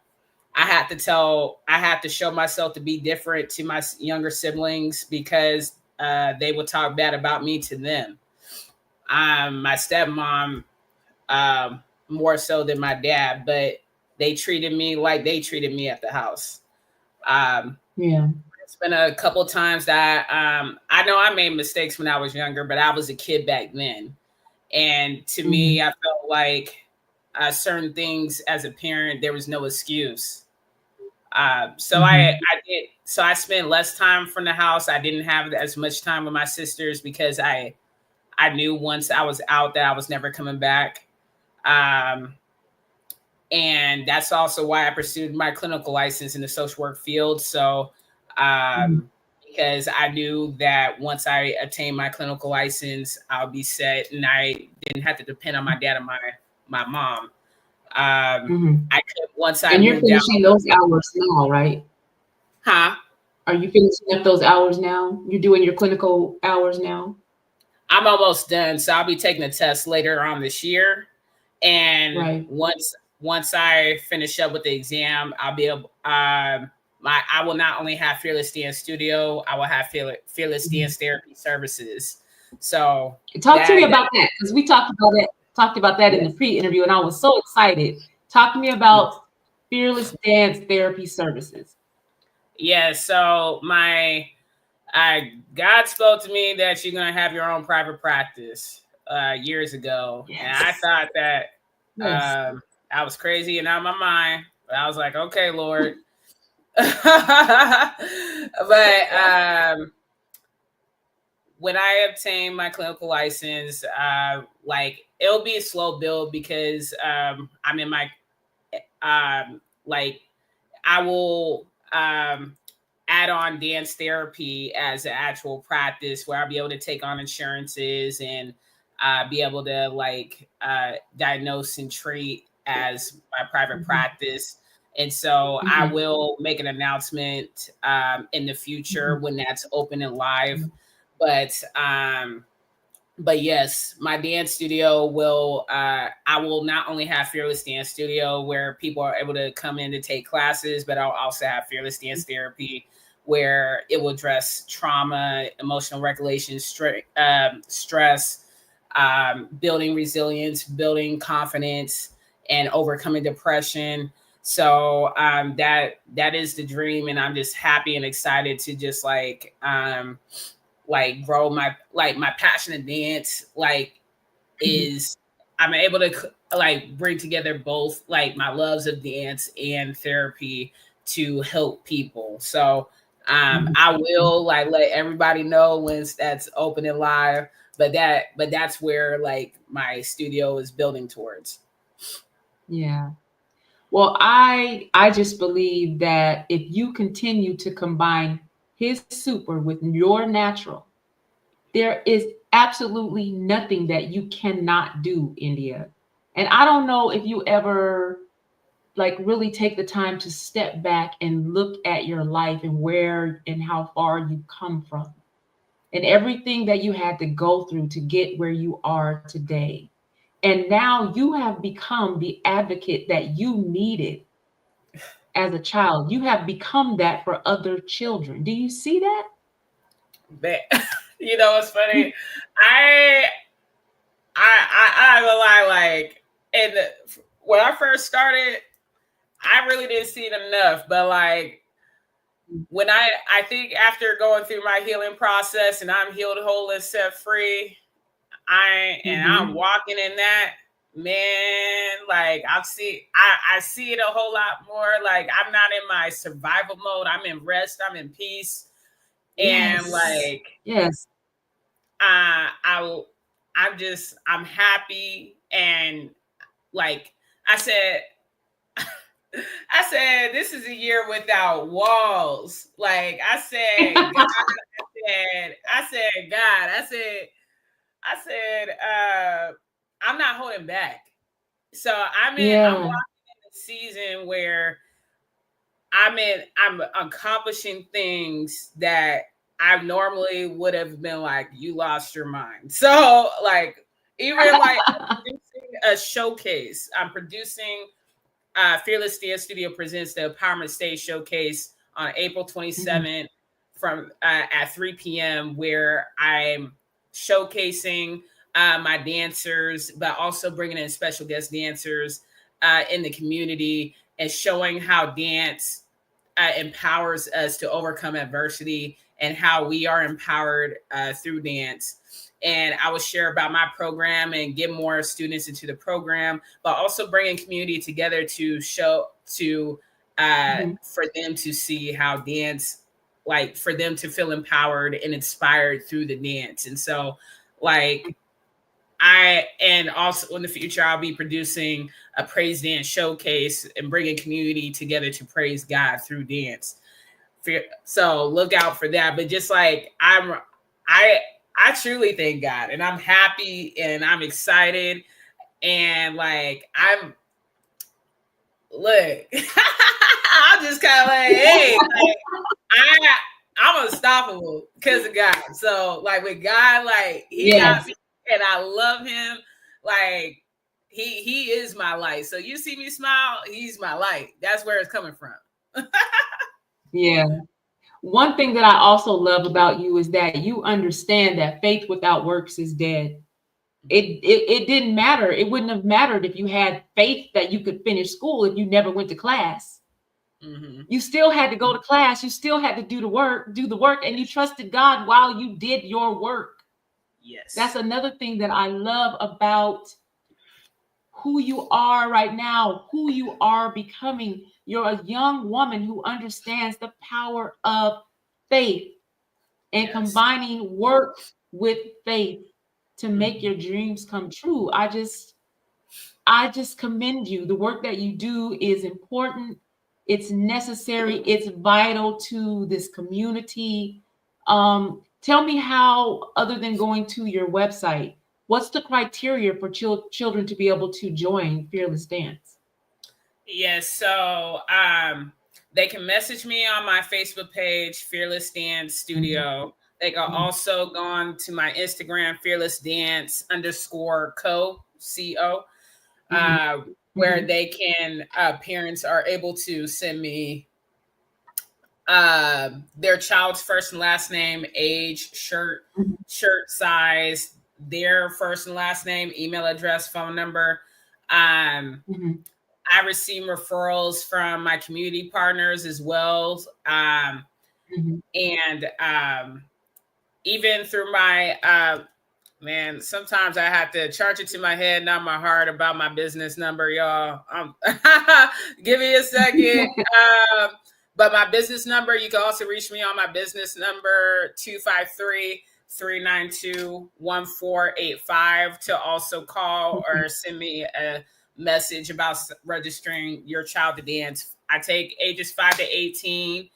have to show myself to be different to my younger siblings, because they will talk bad about me to them. My stepmom, more so than my dad, but they treated me like they treated me at the house. It's been a couple times that I know I made mistakes when I was younger, but I was a kid back then. And to me, I felt like certain things as a parent, there was no excuse. So I did. So I spent less time from the house. I didn't have as much time with my sisters because I knew once I was out that I was never coming back. And that's also why I pursued my clinical license in the social work field. So, because I knew that once I attained my clinical license, I'll be set, and I didn't have to depend on my dad and my mom. I could once I And you're moved out. finishing those hours now, right? Huh? Are you finishing up those hours now? You're doing your clinical hours now? I'm almost done, so I'll be taking a test later on this year. And Right. once I finish up with the exam, I'll be able. I will not only have Fearless Dance Studio, I will have Fearless Dance Therapy Services. So talk to me about that, because we talked about that in the pre-interview, and I was so excited. Talk to me about Fearless Dance Therapy Services. Yeah, so my God spoke to me that you're gonna have your own private practice years ago, and I thought that I was crazy and out of my mind. But I was like, okay, Lord. But when I obtained my clinical license, like it'll be a slow build because I'm in my like I will add on dance therapy as an actual practice where I'll be able to take on insurances and be able to like diagnose and treat as my private practice. And so I will make an announcement in the future when that's open and live. But yes, my dance studio will, I will not only have Fearless Dance Studio where people are able to come in to take classes, but I'll also have Fearless Dance Therapy where it will address trauma, emotional regulation, stress, building resilience, building confidence, and overcoming depression. So that is the dream, and I'm just happy and excited to just like grow my passion in dance. Like is I'm able to like bring together both like my loves of dance and therapy to help people. So I will like let everybody know when that's open and live, but that's where like my studio is building towards. Yeah. Well, I just believe that if you continue to combine his super with your natural, there is absolutely nothing that you cannot do, India. And I don't know if you ever like really take the time to step back and look at your life and where and how far you've come from and everything that you had to go through to get where you are today. And now you have become the advocate that you needed as a child. You have become that for other children. Do you see that? But you know, it's funny. I don't lie, like, and when I first started, I really didn't see it enough. But like, when I think after going through my healing process and I'm healed, whole, and set free, I'm walking in that, man. Like I see it a whole lot more. Like I'm not in my survival mode. I'm in rest. I'm in peace, and like I'm happy, and like I said, this is a year without walls. Like I said, God, I'm not holding back. So I'm walking in a season where I'm accomplishing things that I normally would have been like, you lost your mind. So like, even like producing a showcase, I'm producing Fearless Dance Studio presents the Empowerment Stage Showcase on April 27th from at 3 p.m. where I'm showcasing my dancers, but also bringing in special guest dancers in the community and showing how dance empowers us to overcome adversity and how we are empowered through dance. And I will share about my program and get more students into the program, but also bringing community together to for them to see how dance, like for them to feel empowered and inspired through the dance. And so like and also in the future, I'll be producing a praise dance showcase and bringing community together to praise God through dance. So look out for that. But just like I truly thank God, and I'm happy and I'm excited, and like look, I'm just kind of like, hey, like, I'm unstoppable because of God. So like with God, like he got me, and I love him. Like he is my light. So you see me smile, he's my light. That's where it's coming from. Yeah. One thing that I also love about you is that you understand that faith without works is dead. It didn't matter. It wouldn't have mattered if you had faith that you could finish school if you never went to class. Mm-hmm. You still had to go to class. You still had to do the work, and you trusted God while you did your work. Yes. That's another thing that I love about who you are right now, who you are becoming. You're a young woman who understands the power of faith and combining work with faith to make your dreams come true. I just commend you. The work that you do is important. It's necessary. It's vital to this community. Tell me how, other than going to your website, what's the criteria for children to be able to join Fearless Dance? Yes, so they can message me on my Facebook page, Fearless Dance Studio. Mm-hmm. They can also go on to my Instagram, Fearless Dance _co, C-O, where they can, parents are able to send me their child's first and last name, age, shirt size, their first and last name, email address, phone number. I receive referrals from my community partners as well. And even through my, man, sometimes I have to charge it to my head, not my heart, about my business number, y'all. Give me a second. But my business number, you can also reach me on my business number, 253-392-1485, to also call or send me a message about registering your child to dance. I take ages 5 to 18.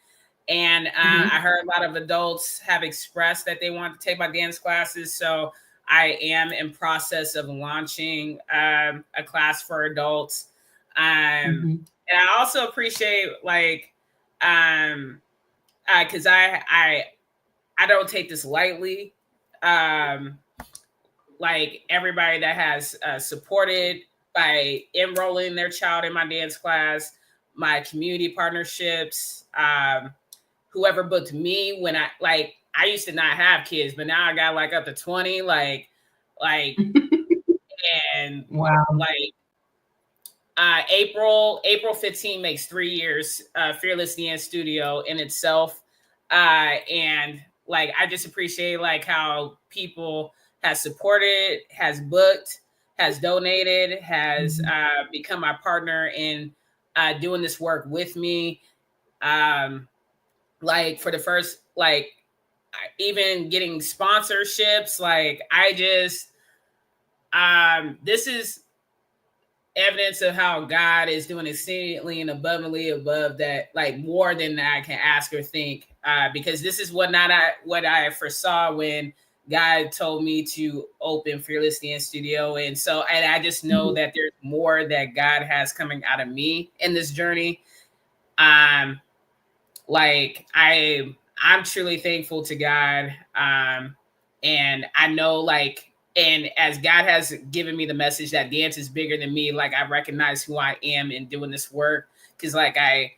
And I heard a lot of adults have expressed that they want to take my dance classes. So I am in process of launching a class for adults. And I also appreciate, like, because I don't take this lightly. Like everybody that has supported by enrolling their child in my dance class, my community partnerships, whoever booked me when I used to not have kids, but now I got like up to 20, like, and wow. Like, April 15 makes 3 years, Fearless Dance Studio in itself. And like, I just appreciate like how people has supported, has booked, has donated, has become my partner in doing this work with me. Like for the first, like even getting sponsorships, like I just, this is evidence of how God is doing exceedingly and abundantly above that, like more than I can ask or think, because this is what I foresaw when God told me to open Fearless Dance Studio. And I just know that there's more that God has coming out of me in this journey. Like I'm truly thankful to God. And I know, like, and as God has given me the message that dance is bigger than me, like I recognize who I am in doing this work. Cause like I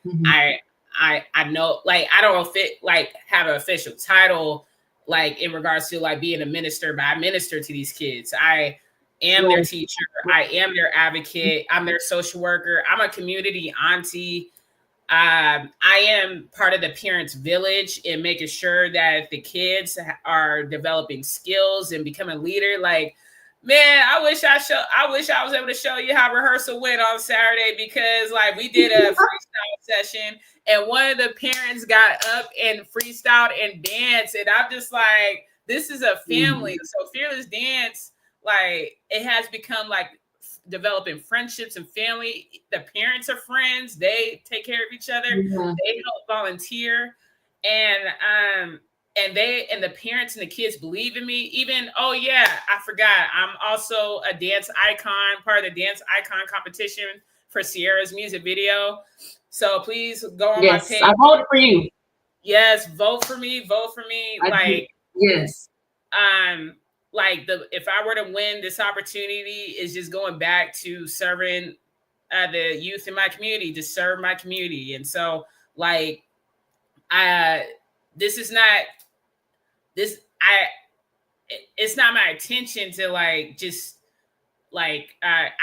know, like, I don't have an official title, like in regards to like being a minister, but I minister to these kids. I am their teacher. I am their advocate. I'm their social worker. I'm a community auntie. I am part of the parents' village in making sure that the kids are developing skills and becoming a leader. Like, man, I wish I was able to show you how rehearsal went on Saturday, because like we did a freestyle session, and one of the parents got up and freestyled and danced, and I'm just like, this is a family. So Fearless Dance, like, it has become like developing friendships and family. The parents are friends. They take care of each other. Yeah. They help volunteer, and the parents and the kids believe in me. Even, oh yeah, I forgot, I'm also a dance icon, part of the dance icon competition for Sierra's music video. So please go on my page. I voted for you. Yes, vote for me. Yes. Like, if I were to win this opportunity, is just going back to serving the youth in my community, to serve my community. And so, like, it's not my intention to I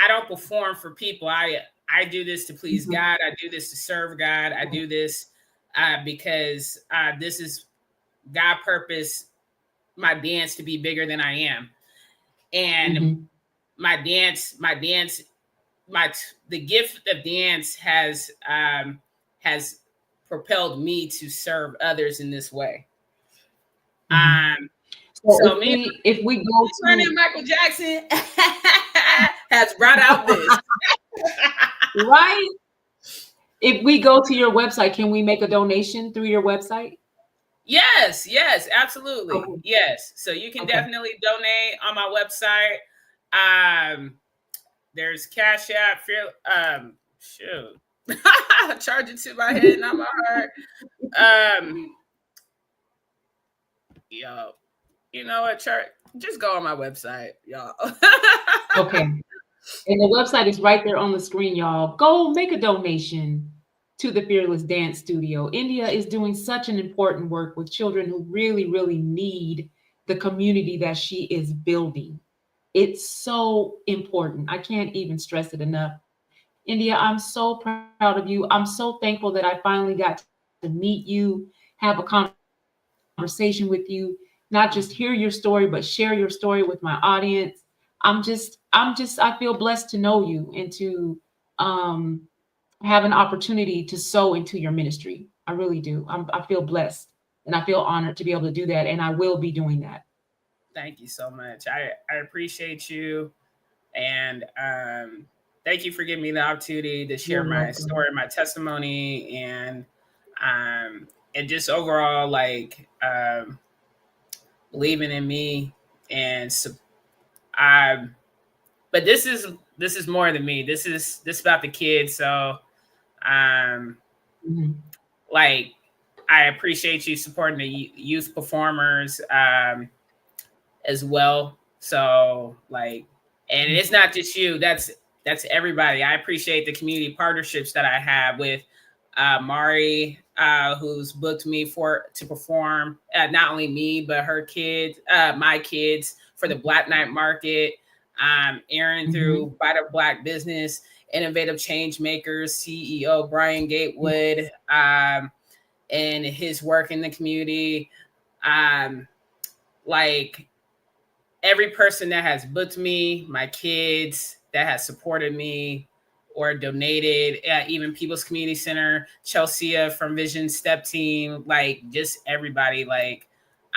don't perform for people. I do this to please God. I do this to serve God. I do this because this is God purpose my dance to be bigger than I am. And the gift of dance has propelled me to serve others in this way. So if we go to Michael Jackson has brought out this. Right? If we go to your website, can we make a donation through your website? Yes, absolutely. Okay. Yes. So you can definitely donate on my website. There's Cash App, charge it to my head, not my heart. Yo, you know what, church? Just go on my website, y'all. Okay. And the website is right there on the screen, y'all. Go make a donation to the Fearless Dance Studio. India is doing such an important work with children who really, really need the community that she is building. It's so important. I can't even stress it enough. India, I'm so proud of you. I'm so thankful that I finally got to meet you, have a conversation with you, not just hear your story, but share your story with my audience. I feel blessed to know you and to have an opportunity to sow into your ministry. I really do. I feel blessed and I feel honored to be able to do that. And I will be doing that. Thank you so much. I appreciate you. And thank you for giving me the opportunity to share my story, my testimony, and just overall, like, believing in me. And but this is more than me. This is about the kids. So like, I appreciate you supporting the youth performers as well. So, like, and it's not just you, that's everybody. I appreciate the community partnerships that I have with Mari, who's booked me to perform, not only me, but her kids, my kids, for the Black Night Market. Aaron through Vital Black Business, Innovative Change Makers, CEO Brian Gatewood, and his work in the community. Like, every person that has booked me, my kids that has supported me or donated, even People's Community Center, Chelsea from Vision Step Team, like, just everybody. Like,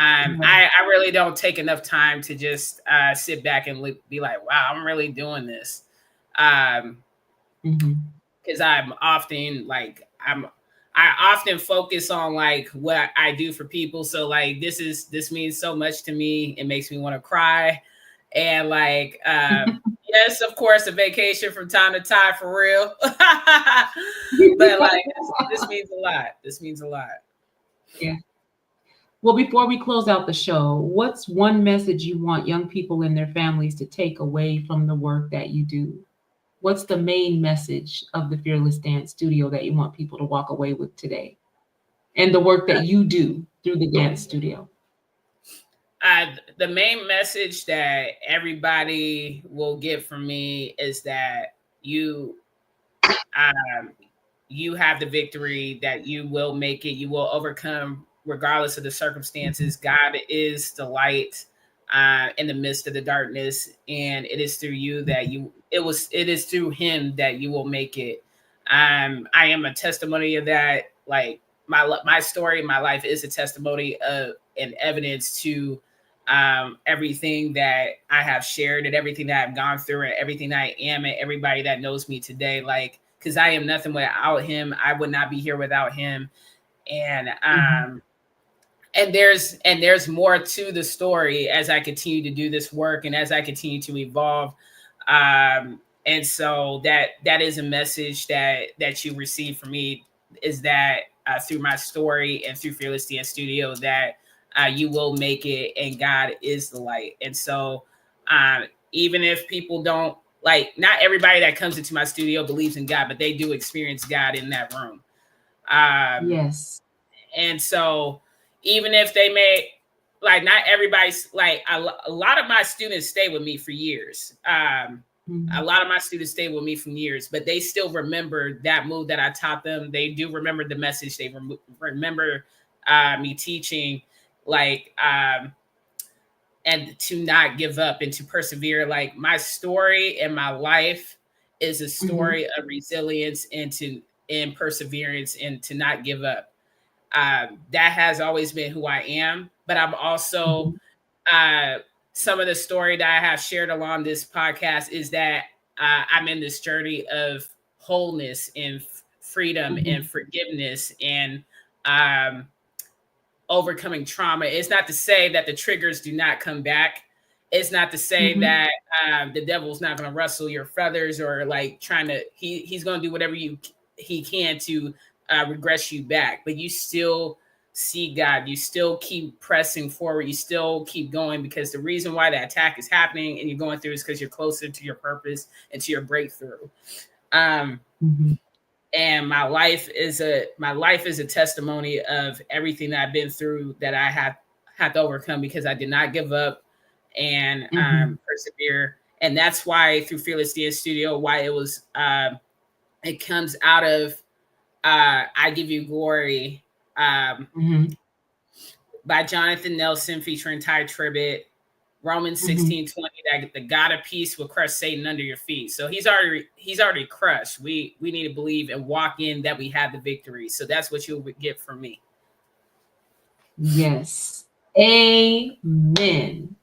I really don't take enough time to just sit back and be like, wow, I'm really doing this. Because I'm often like, I often focus on like what I do for people. So like, this means so much to me. It makes me want to cry. And like, yes, of course, a vacation from time to time, for real. But like, this means a lot. This means a lot. Yeah. Well, before we close out the show, what's one message you want young people and their families to take away from the work that you do? What's the main message of the Fearless Dance Studio that you want people to walk away with today? And the work that you do through the dance studio? The main message that everybody will get from me is that you have the victory, that you will make it, you will overcome regardless of the circumstances. God is the light in the midst of the darkness, and it is through you that it is through him that you will make it. I am a testimony of that. Like my story, my life is a testimony of and evidence to everything that I have shared and everything that I've gone through and everything that I am and everybody that knows me today. Like, because I am nothing without him. I would not be here without him. And there's more to the story as I continue to do this work and as I continue to evolve. And so that is a message that you receive from me, is that through my story and through Fearless Dance Studio, that you will make it, and God is the light. And so even if people don't, like, not everybody that comes into my studio believes in God, but they do experience God in that room. Yes. And so even if they may, like, not everybody's, like, a lot of my students stay with me for years. A lot of my students stay with me for years, but they still remember that move that I taught them. They do remember the message. They remember me teaching, like, and to not give up and to persevere. Like, my story and my life is a story of resilience and perseverance and to not give up. That has always been who I am, but I'm also some of the story that I have shared along this podcast is that I'm in this journey of wholeness and freedom and forgiveness and overcoming trauma. It's not to say that the triggers do not come back. It's not to say that the devil's not going to rustle your feathers or, like, he's going to do whatever he can to regress you back, but you still see God. You still keep pressing forward. You still keep going, because the reason why the attack is happening and you're going through is because you're closer to your purpose and to your breakthrough. And my life is a testimony of everything that I've been through, that I had to overcome, because I did not give up and persevere. And that's why through Fearless Dance Studio, why it was it comes out of I Give You Glory by Jonathan Nelson featuring Ty Tribbett. Romans 16:20, that the God of peace will crush Satan under your feet. So he's already crushed. We need to believe and walk in that we have the victory. So that's what you'll get from me. Yes. Amen.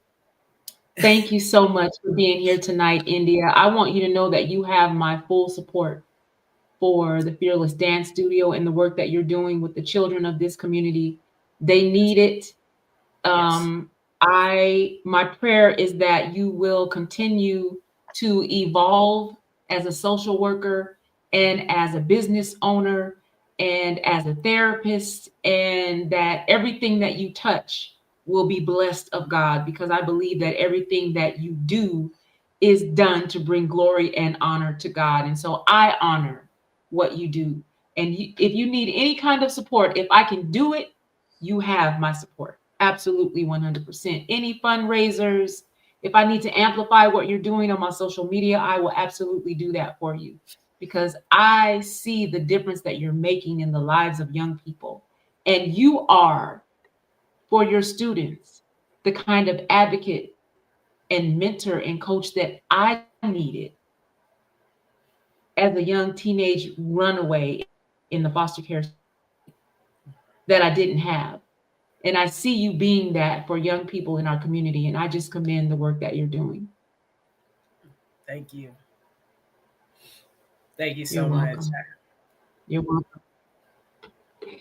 Thank you so much for being here tonight, India. I want you to know that you have my full support for the Fearless Dance Studio and the work that you're doing with the children of this community. They need it. My prayer is that you will continue to evolve as a social worker and as a business owner and as a therapist, and that everything that you touch will be blessed of God, because I believe that everything that you do is done to bring glory and honor to God. And so I honor what you do. And if you need any kind of support, if I can do it, you have my support. Absolutely, 100%. Any fundraisers, if I need to amplify what you're doing on my social media, I will absolutely do that for you, because I see the difference that you're making in the lives of young people. And you are, for your students, the kind of advocate and mentor and coach that I needed as a young teenage runaway in the foster care system that I didn't have. And I see you being that for young people in our community. And I just commend the work that you're doing. Thank you. Thank you so much. You're welcome.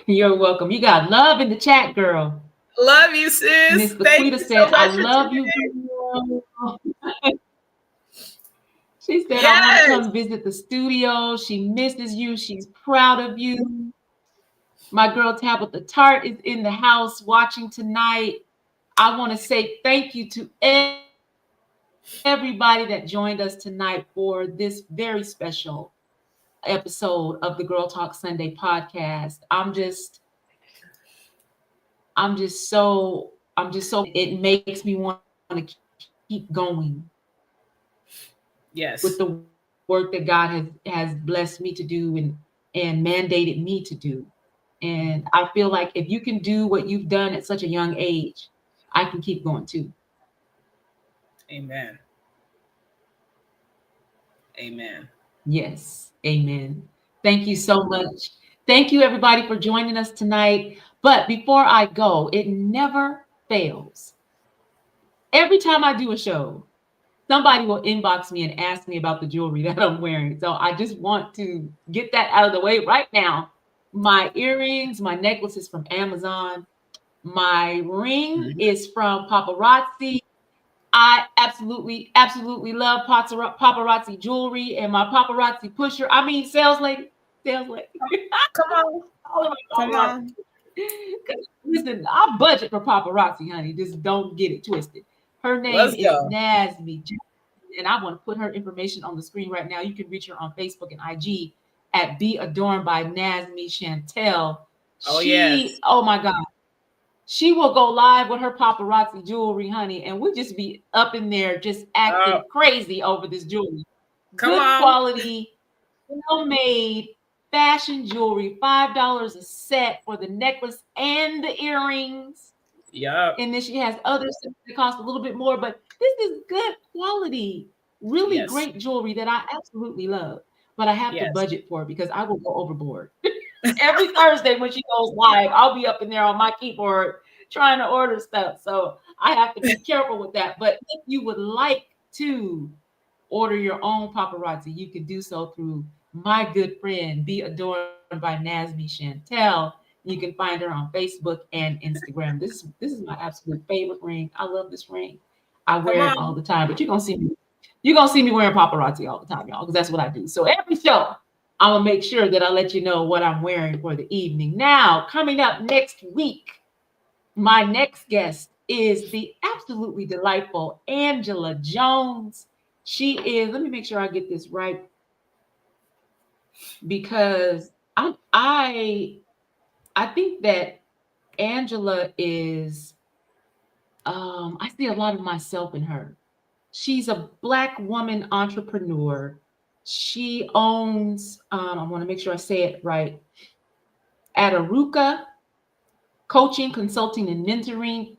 You're welcome. You got love in the chat, girl. Love you, sis. Miss Laquita said, I love you. She said, I want to come visit the studio. She misses you. She's proud of you. My girl Tabitha Tart is in the house watching tonight. I want to say thank you to everybody that joined us tonight for this very special episode of the Girl Talk Sunday podcast. I'm just so it makes me want to keep going. Yes. With the work that God has blessed me to do and mandated me to do. And I feel like if you can do what you've done at such a young age, I can keep going too. Amen. Amen. Yes. Amen. Thank you so much. Thank you, everybody, for joining us tonight. But before I go, it never fails. Every time I do a show, somebody will inbox me and ask me about the jewelry that I'm wearing. So I just want to get that out of the way right now. My earrings, my necklace is from Amazon. My ring Mhm. is from Paparazzi. I absolutely love paparazzi jewelry and my paparazzi pusher. I mean, sales lady. Come on. All of Come my paparazzi. on. 'Cause, listen, I budget for paparazzi, honey. Just don't get it twisted. Her name Let's is go. Nasmi, and I want to put her information on the screen right now. You can reach her on Facebook and IG at Be Adorned by Nasmi Chantel. Oh yes. Oh my God, she will go live with her paparazzi jewelry, honey, and we just be up in there just Oh, acting crazy over this jewelry. come Good on. quality, well made fashion jewelry, $5 a set for the necklace and the earrings. Yup. And then she has others that cost a little bit more, but this is good quality, really Yes. great jewelry that I absolutely love. But I have to Yes. budget for it because I will go overboard. Every Thursday when she goes live, I'll be up in there on my keyboard trying to order stuff. So I have to be careful with that. But if you would like to order your own paparazzi, you can do so through my good friend, Be Adorned by Nasmi Chantel. You can find her on Facebook and Instagram. This is my absolute favorite ring. I love this ring. I Come wear it all on. the time, but you're gonna see me wearing paparazzi all the time, y'all, because that's what I do. So every show, I'm gonna make sure that I let you know what I'm wearing for the evening. Now, coming up next week, my next guest is the absolutely delightful Angela Jones. She is, let me make sure I get this right because I think that Angela is I see a lot of myself in her. She's a Black woman entrepreneur. She owns, I want to make sure I say it right, Ataruka Coaching, Consulting, and Mentoring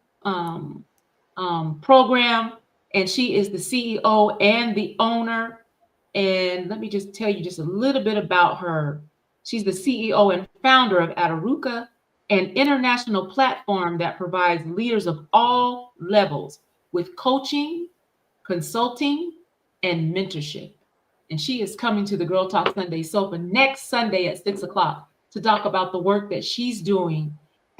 program. And she is the CEO and the owner. And let me just tell you just a little bit about her. She's the CEO and founder of Ataruka, an international platform that provides leaders of all levels with coaching, consulting, and mentorship. And she is coming to the Girl Talk Sunday Sofa next Sunday at 6 o'clock to talk about the work that she's doing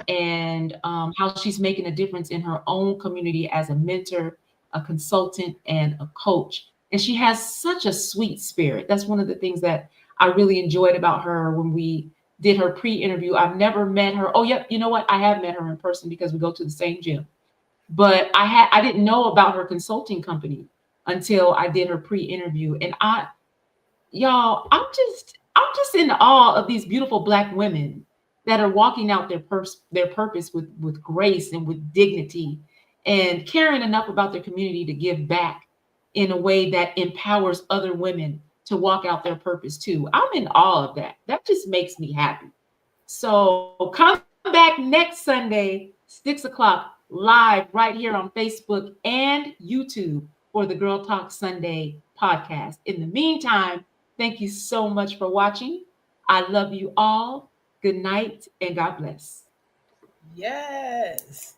and how she's making a difference in her own community as a mentor, a consultant, and a coach. And she has such a sweet spirit. That's one of the things that I really enjoyed about her when we did her pre-interview. I've never met her. Oh, yep, you know what? I have met her in person because we go to the same gym. But I didn't know about her consulting company until I did her pre-interview. And y'all, I'm just in awe of these beautiful Black women that are walking out their purpose with grace and with dignity and caring enough about their community to give back in a way that empowers other women to walk out their purpose too. I'm in awe of that. That just makes me happy. So come back next Sunday, 6 o'clock, live right here on Facebook and YouTube for the Girl Talk Sunday podcast. In the meantime, thank you so much for watching. I love you all. Good night and God bless. Yes.